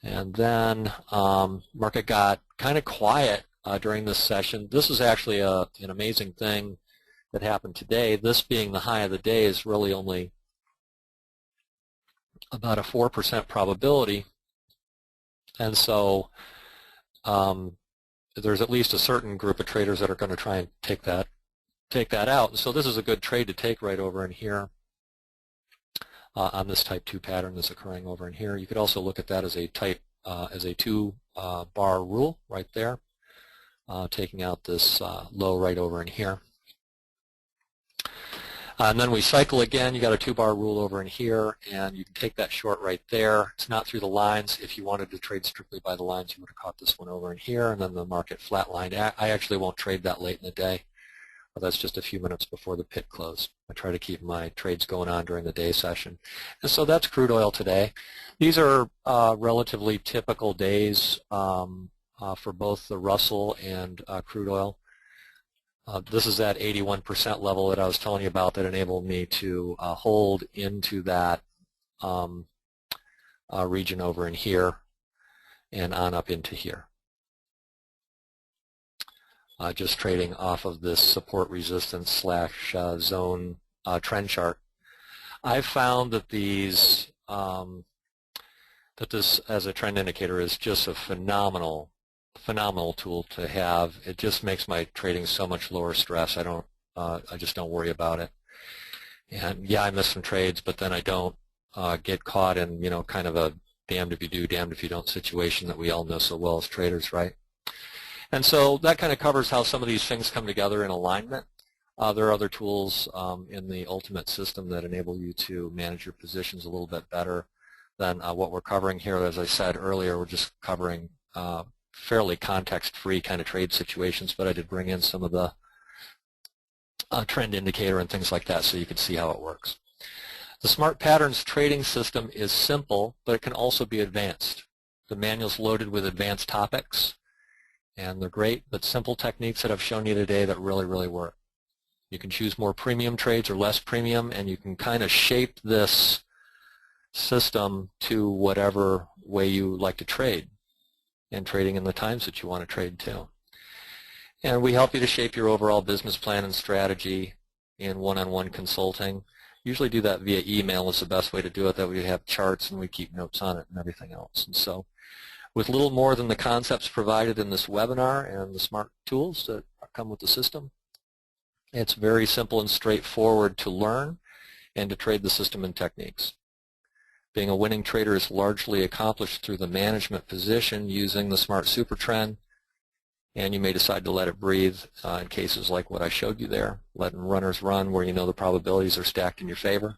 And then market got kind of quiet during this session. This is actually an amazing thing that happened today. This being the high of the day is really only about a 4% probability, and so there's at least a certain group of traders that are going to try and take that out. And so this is a good trade to take right over in here on this type 2 pattern that's occurring over in here. You could also look at that as a as a 2 bar rule right there, taking out this low right over in here. And then we cycle again. You got a 2 bar rule over in here, and you can take that short right there. It's not through the lines. If you wanted to trade strictly by the lines, you would have caught this one over in here, and then the market flatlined. I actually won't trade that late in the day. But that's just a few minutes before the pit close. I try to keep my trades going on during the day session. And so that's crude oil today. These are relatively typical days for both the Russell and crude oil. This is that 81% level that I was telling you about that enabled me to hold into that region over in here and on up into here. Just trading off of this support resistance slash zone trend chart. I've found that these this as a trend indicator is just a phenomenal tool to have. It just makes my trading so much lower stress. I just don't worry about it. And yeah, I miss some trades, but then I don't get caught in kind of a damned if you do, damned if you don't situation that we all know so well as traders, right? And so that kind of covers how some of these things come together in alignment. There are other tools in the Ultimate system that enable you to manage your positions a little bit better than what we're covering here. As I said earlier, we're just covering fairly context-free kind of trade situations, but I did bring in some of the trend indicator and things like that so you can see how it works. The Smart Patterns trading system is simple, but it can also be advanced. The manual's loaded with advanced topics. And they're great, but simple techniques that I've shown you today that really, really work. You can choose more premium trades or less premium, and you can kind of shape this system to whatever way you like to trade, and trading in the times that you want to trade too. And we help you to shape your overall business plan and strategy in one-on-one consulting. Usually do that via email is the best way to do it. That we have charts and we keep notes on it and everything else. And so with little more than the concepts provided in this webinar and the smart tools that come with the system, it's very simple and straightforward to learn and to trade the system and techniques. Being a winning trader is largely accomplished through the management position using the smart super trend, and you may decide to let it breathe in cases like what I showed you there, letting runners run where you know the probabilities are stacked in your favor.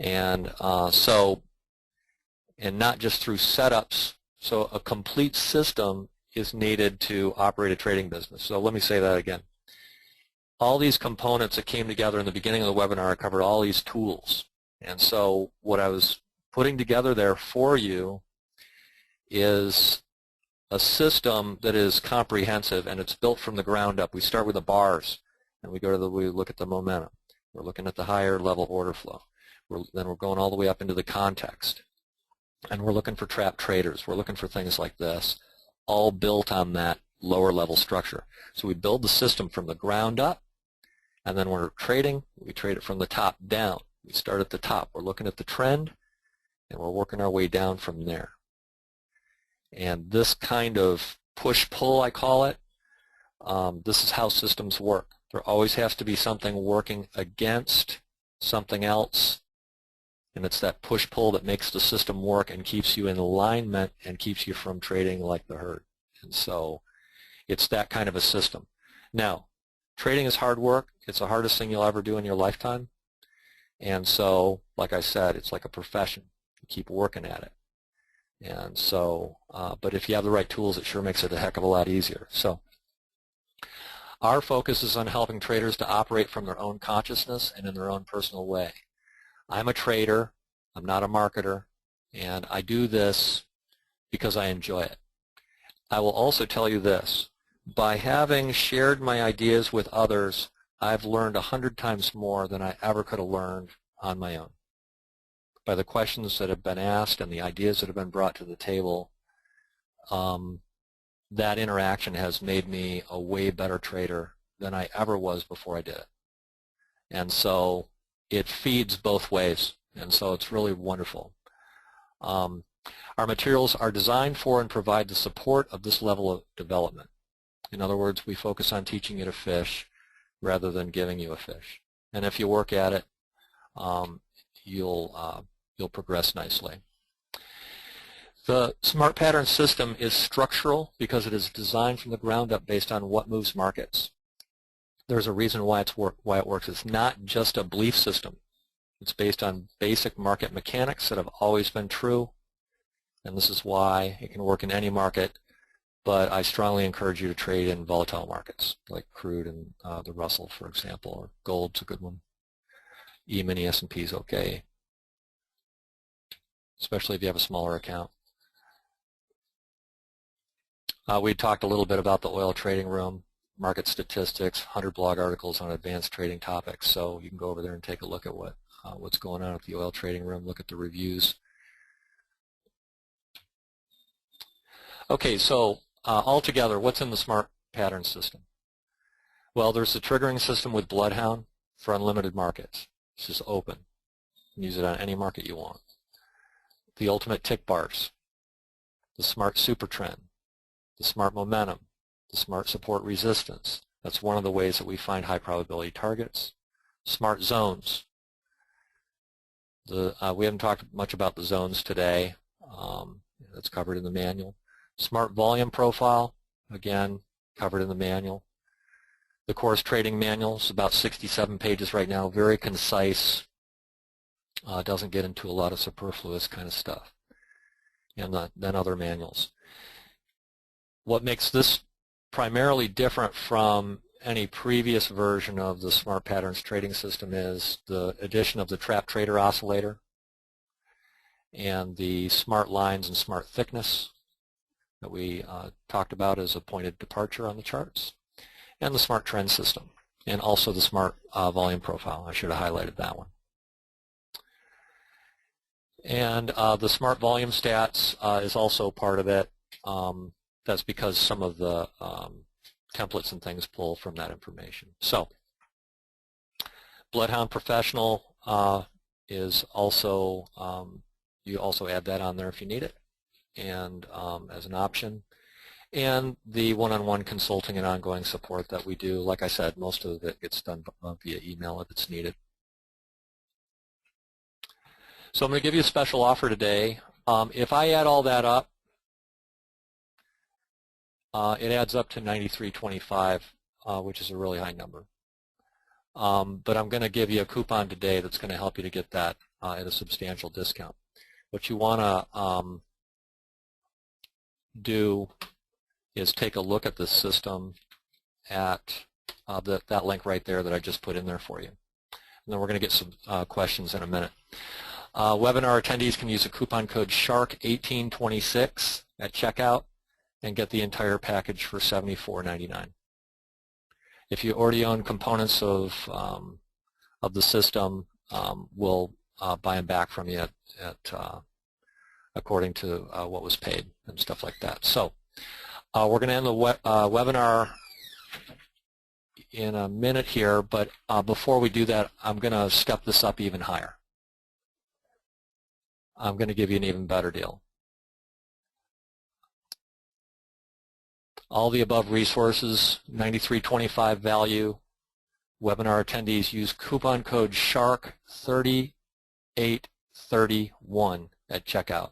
And and not just through setups, so a complete system is needed to operate a trading business. So let me say that again. All these components that came together in the beginning of the webinar, I covered all these tools. And so what I was putting together there for you is a system that is comprehensive, and it's built from the ground up. We start with the bars, and we look at the momentum. We're looking at the higher level order flow. Then we're going all the way up into the context, and we're looking for trap traders. We're looking for things like this, all built on that lower level structure. So we build the system from the ground up, and then when we're trading, we trade it from the top down. We start at the top. We're looking at the trend, and we're working our way down from there. And this kind of push-pull, I call it, this is how systems work. There always has to be something working against something else, and it's that push-pull that makes the system work and keeps you in alignment and keeps you from trading like the herd. And so it's that kind of a system. Now, trading is hard work. It's the hardest thing you'll ever do in your lifetime. And so, like I said, it's like a profession. You keep working at it. And so, but if you have the right tools, it sure makes it a heck of a lot easier. So our focus is on helping traders to operate from their own consciousness and in their own personal way. I'm a trader. I'm not a marketer. And I do this because I enjoy it. I will also tell you this. By having shared my ideas with others, I've learned 100 times more than I ever could have learned on my own. By the questions that have been asked and the ideas that have been brought to the table, that interaction has made me a way better trader than I ever was before I did it. And so it feeds both ways, and so it's really wonderful. Our materials are designed for and provide the support of this level of development. In other words, we focus on teaching you to fish rather than giving you a fish. And if you work at it, you'll progress nicely. The smart pattern system is structural because it is designed from the ground up based on what moves markets. There's a reason why it works. It's not just a belief system. It's based on basic market mechanics that have always been true, and this is why it can work in any market, but I strongly encourage you to trade in volatile markets like crude and the Russell, for example, or gold's a good one. E-mini S&P is okay, especially if you have a smaller account. We talked a little bit about the oil trading room, market statistics, 100 blog articles on advanced trading topics, so you can go over there and take a look at what's going on at the oil trading room, look at the reviews. Okay, so altogether, what's in the smart pattern system? Well, there's the triggering system with Bloodhound for unlimited markets. It's just open. You can use it on any market you want. The ultimate tick bars, the smart super trend, the smart momentum, the smart support resistance. That's one of the ways that we find high probability targets. Smart zones. We haven't talked much about the zones today. That's covered in the manual. Smart volume profile, again, covered in the manual. The course trading manual is about 67 pages right now, very concise. Doesn't get into a lot of superfluous kind of stuff. And then other manuals. What makes this primarily different from any previous version of the Smart Patterns trading system is the addition of the trap trader oscillator and the smart lines and smart thickness that we talked about as a pointed departure on the charts, and the smart trend system, and also the smart volume profile. I should have highlighted that one. And the smart volume stats is also part of it. That's because some of the templates and things pull from that information. So Bloodhound Professional is also, you also add that on there if you need it, and as an option. And the one-on-one consulting and ongoing support that we do, like I said, most of it gets done via email if it's needed. So I'm going to give you a special offer today. If I add all that up, it adds up to $93.25, which is a really high number. But I'm going to give you a coupon today that's going to help you to get that at a substantial discount. What you want to do is take a look at the system at that link right there that I just put in there for you. And then we're going to get some questions in a minute. Webinar attendees can use a coupon code SHARK1826 at checkout and get the entire package for $74.99. If you already own components of the system, we'll buy them back from you at according to what was paid and stuff like that. So we're going to end the webinar in a minute here, but before we do that, I'm going to step this up even higher. I'm going to give you an even better deal. All the above resources, $93.25 value. Webinar attendees use coupon code SHARK3831 at checkout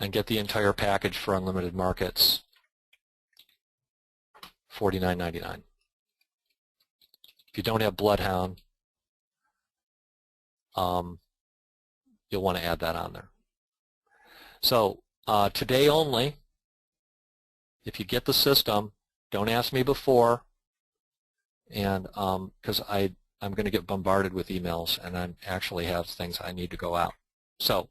and get the entire package for unlimited markets, $49.99. If you don't have Bloodhound, you'll want to add that on there. So today only, if you get the system, don't ask me before, and because I'm going to get bombarded with emails, and I actually have things I need to go out. So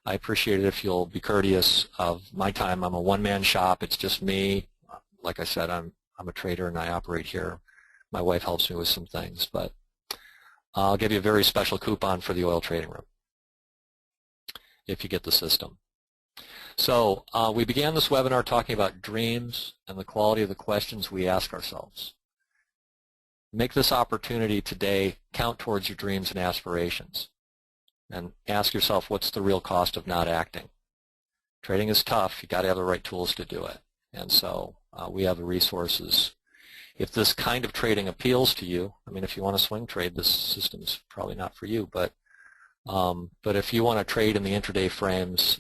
I appreciate it if you'll be courteous of my time. I'm a one-man shop. It's just me. Like I said, I'm a trader and I operate here. My wife helps me with some things, but I'll give you a very special coupon for the oil trading room if you get the system. So we began this webinar talking about dreams and the quality of the questions we ask ourselves. Make this opportunity today count towards your dreams and aspirations, and ask yourself, what's the real cost of not acting? Trading is tough. You got to have the right tools to do it, and so we have the resources. If this kind of trading appeals to you, I mean, if you want to swing trade, this system is probably not for you, but if you want to trade in the intraday frames,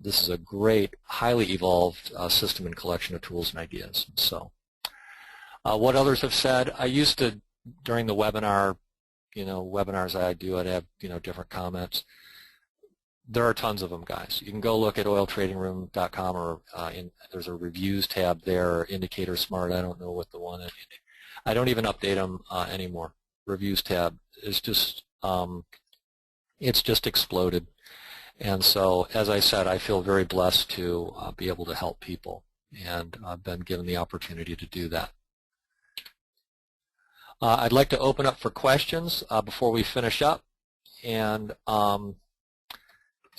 this is a great, highly evolved system and collection of tools and ideas. So, what others have said, I used to, during the webinar, webinars I do, I'd have, different comments. There are tons of them, guys. You can go look at oiltradingroom.com, or there's a reviews tab there, or Indicator Smart. I don't know what the one is. I don't even update them anymore. Reviews tab is just it's just exploded. And so, as I said, I feel very blessed to be able to help people, and I've been given the opportunity to do that. I'd like to open up for questions before we finish up, and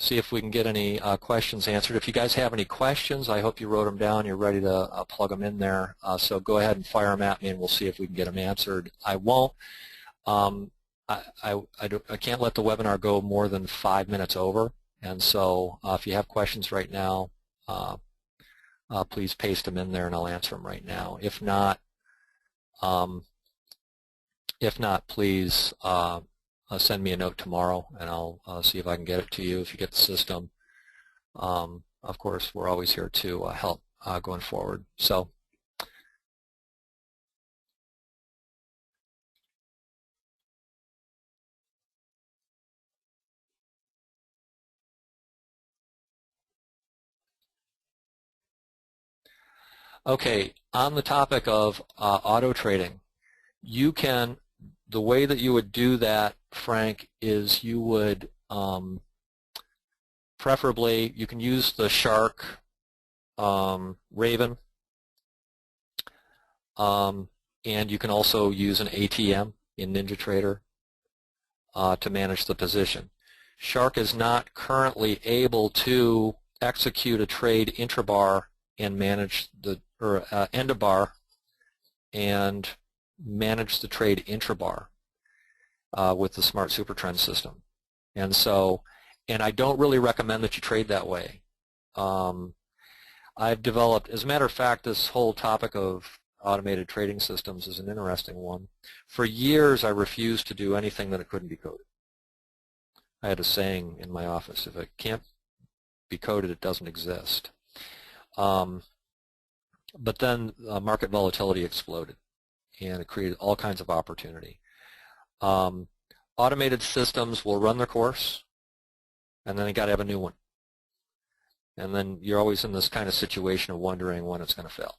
see if we can get any questions answered. If you guys have any questions, I hope you wrote them down. You're ready to plug them in there. So go ahead and fire them at me, and we'll see if we can get them answered. I won't. I can't let the webinar go more than 5 minutes over, and so if you have questions right now, please paste them in there, and I'll answer them right now. If not, please send me a note tomorrow, and I'll see if I can get it to you if you get the system. Of course, we're always here to help going forward. So. Okay, on the topic of auto trading, you can, the way that you would do that, Frank, is you would preferably, you can use the Shark Raven, and you can also use an ATM in NinjaTrader to manage the position. Shark is not currently able to execute a trade intrabar and manage the, or end a bar and manage the trade intra-bar with the Smart Super Trend system. And so, and I don't really recommend that you trade that way. I've developed, as a matter of fact, this whole topic of automated trading systems is an interesting one. For years, I refused to do anything that it couldn't be coded. I had a saying in my office, if it can't be coded, it doesn't exist. But then market volatility exploded, and it created all kinds of opportunity. Automated systems will run their course, and then you got to have a new one. And then you're always in this kind of situation of wondering when it's going to fail.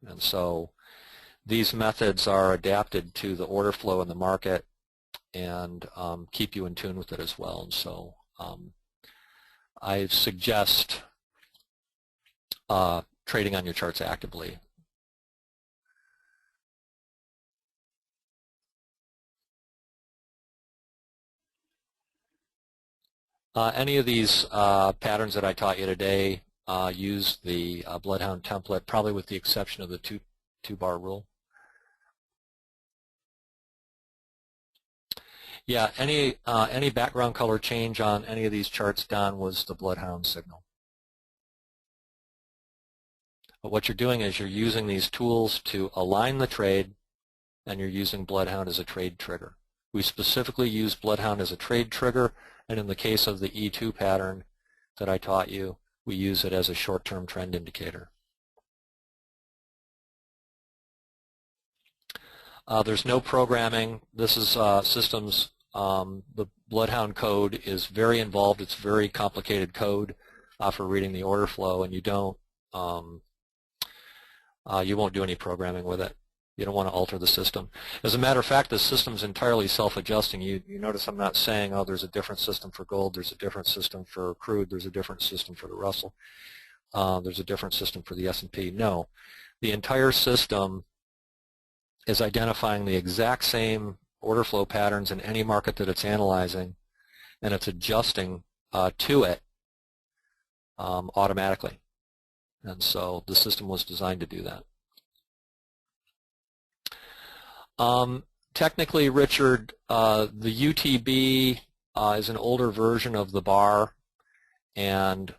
And so these methods are adapted to the order flow in the market and keep you in tune with it as well. And so I suggest trading on your charts actively. Any of these patterns that I taught you today use the Bloodhound template, probably with the exception of the two-bar rule. Yeah, any background color change on any of these charts, Don, was the Bloodhound signal. But what you're doing is you're using these tools to align the trade, and you're using Bloodhound as a trade trigger. We specifically use Bloodhound as a trade trigger, and in the case of the E2 pattern that I taught you, we use it as a short-term trend indicator. There's no programming. This is systems. The Bloodhound code is very involved. It's very complicated code for reading the order flow, and you won't do any programming with it. You don't want to alter the system. As a matter of fact, the system's entirely self-adjusting. You notice I'm not saying, oh, there's a different system for gold, there's a different system for crude, there's a different system for the Russell, there's a different system for the S&P. No, the entire system is identifying the exact same order flow patterns in any market that it's analyzing, and it's adjusting to it automatically. And so the system was designed to do that. Technically, Richard, the UTB is an older version of the bar, and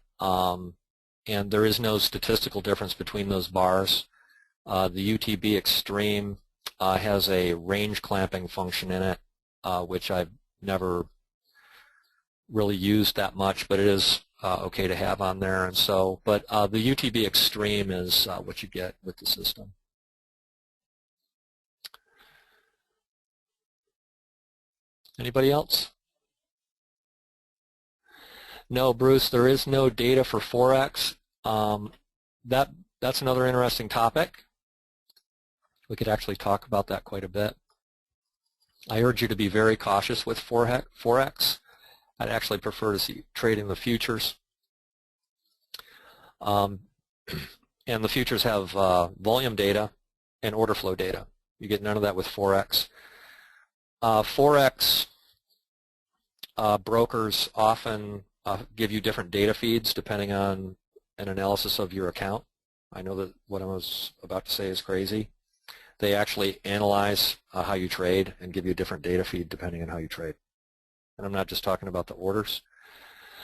there is no statistical difference between those bars. The UTB Extreme has a range clamping function in it, which I've never really used that much, but it is okay to have on there. And so, but the UTB Extreme is what you get with the system. Anybody else? No, Bruce, there is no data for forex. That's another interesting topic. We could actually talk about that quite a bit. I urge you to be very cautious with forex. I'd actually prefer to see trading the futures. And the futures have volume data and order flow data. You get none of that with forex. Forex brokers often give you different data feeds depending on an analysis of your account. I know that what I was about to say is crazy. They actually analyze how you trade and give you a different data feed depending on how you trade. And I'm not just talking about the orders.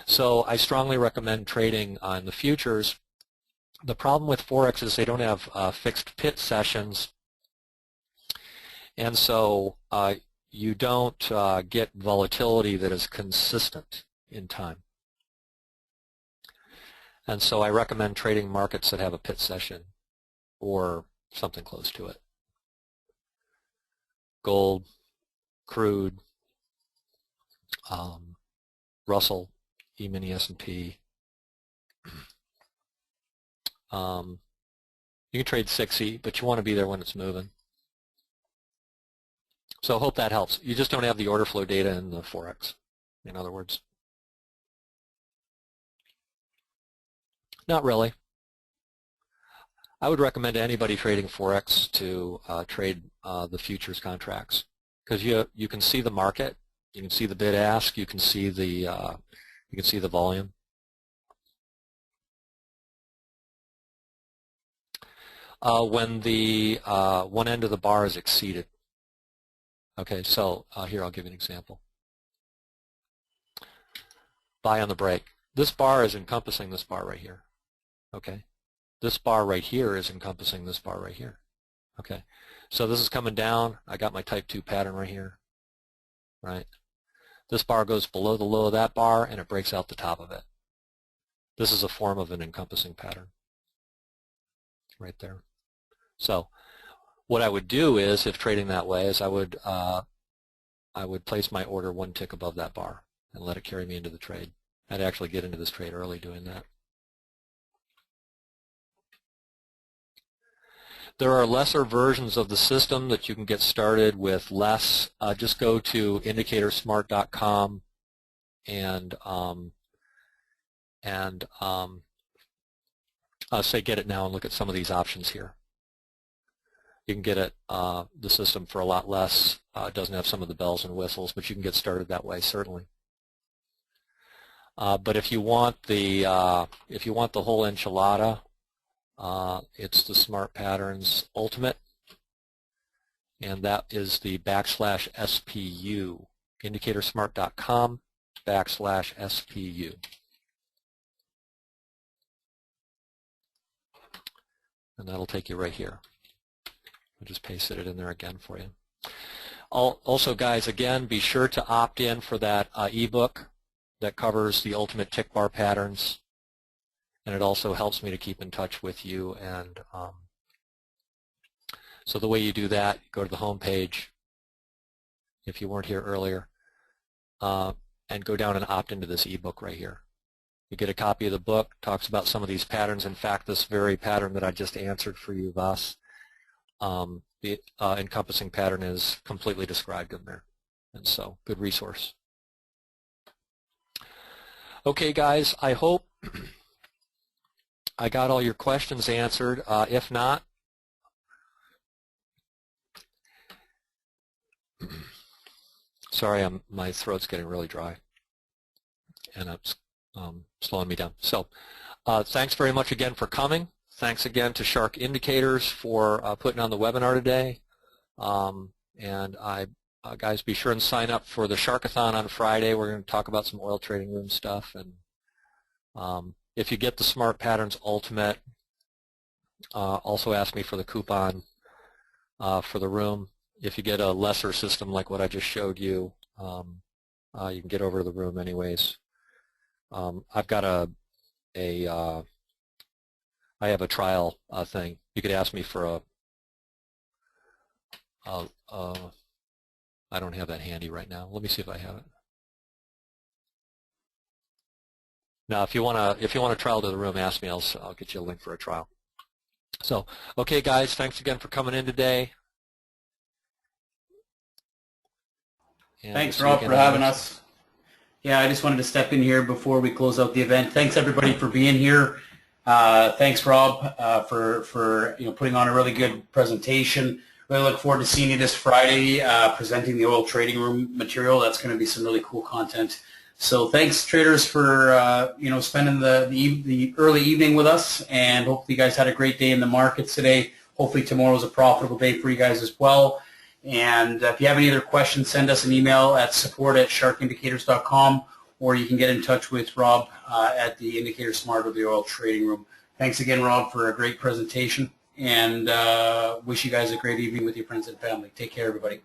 So I strongly recommend trading on the futures. The problem with forex is they don't have fixed pit sessions, and so you don't get volatility that is consistent in time. And so I recommend trading markets that have a pit session or something close to it. Gold, crude, Russell, E-mini S&P. You can trade 6E, but you want to be there when it's moving. So I hope that helps. You just don't have the order flow data in the forex, in other words. Not really. I would recommend to anybody trading forex to trade the futures contracts, because you can see the market, you can see the bid ask, you can see the volume. when the one end of the bar is exceeded. Okay, so here I'll give you an example. Buy on the break. This bar is encompassing this bar right here. Okay, this bar right here is encompassing this bar right here. Okay, so this is coming down. I got my type 2 pattern right here. Right. This bar goes below the low of that bar and it breaks out the top of it. This is a form of an encompassing pattern right there. So what I would do is, if trading that way, is I would place my order one tick above that bar and let it carry me into the trade. I'd actually get into this trade early doing that. There are lesser versions of the system that you can get started with less. Just go to indicatorsmart.com and say get it now and look at some of these options here. You can get it the system for a lot less. It doesn't have some of the bells and whistles, but you can get started that way certainly. But if you want the whole enchilada, it's the Smart Patterns Ultimate, and that is the /SPU, indicatorsmart.com /SPU. And that'll take you right here. I'll just pasted it in there again for you. Also, guys, again, be sure to opt in for that ebook that covers the ultimate tick bar patterns. And it also helps me to keep in touch with you. And so the way you do that, go to the home page, if you weren't here earlier, and go down and opt into this ebook right here. You get a copy of the book, talks about some of these patterns. In fact, this very pattern that I just answered for you, Vas, the encompassing pattern is completely described in there. And so, good resource. Okay, guys, I hope I got all your questions answered. If not, sorry, my throat's getting really dry, and it's slowing me down. So thanks very much again for coming. Thanks again to Shark Indicators for putting on the webinar today. Guys, be sure and sign up for the Sharkathon on Friday. We're going to talk about some oil trading room stuff. And if you get the Smart Patterns Ultimate, also ask me for the coupon for the room. If you get a lesser system like what I just showed you, you can get over to the room anyways. I've got I have a trial thing. You could ask me for I don't have that handy right now. Let me see if I have it. Now, if you want to trial to the room, ask me. I'll get you a link for a trial. So, okay, guys, thanks again for coming in today. And thanks, Rob, for having us. Yeah, I just wanted to step in here before we close out the event. Thanks, everybody, for being here. Thanks, Rob, for putting on a really good presentation. Really look forward to seeing you this Friday presenting the oil trading room material. That's going to be some really cool content. So thanks, traders, for spending the early evening with us, and hopefully you guys had a great day in the markets today. Hopefully tomorrow is a profitable day for you guys as well. And if you have any other questions, send us an email at support@sharkindicators.com, or you can get in touch with Rob at the Indicator Smart or the Oil Trading Room. Thanks again, Rob, for a great presentation, and wish you guys a great evening with your friends and family. Take care, everybody.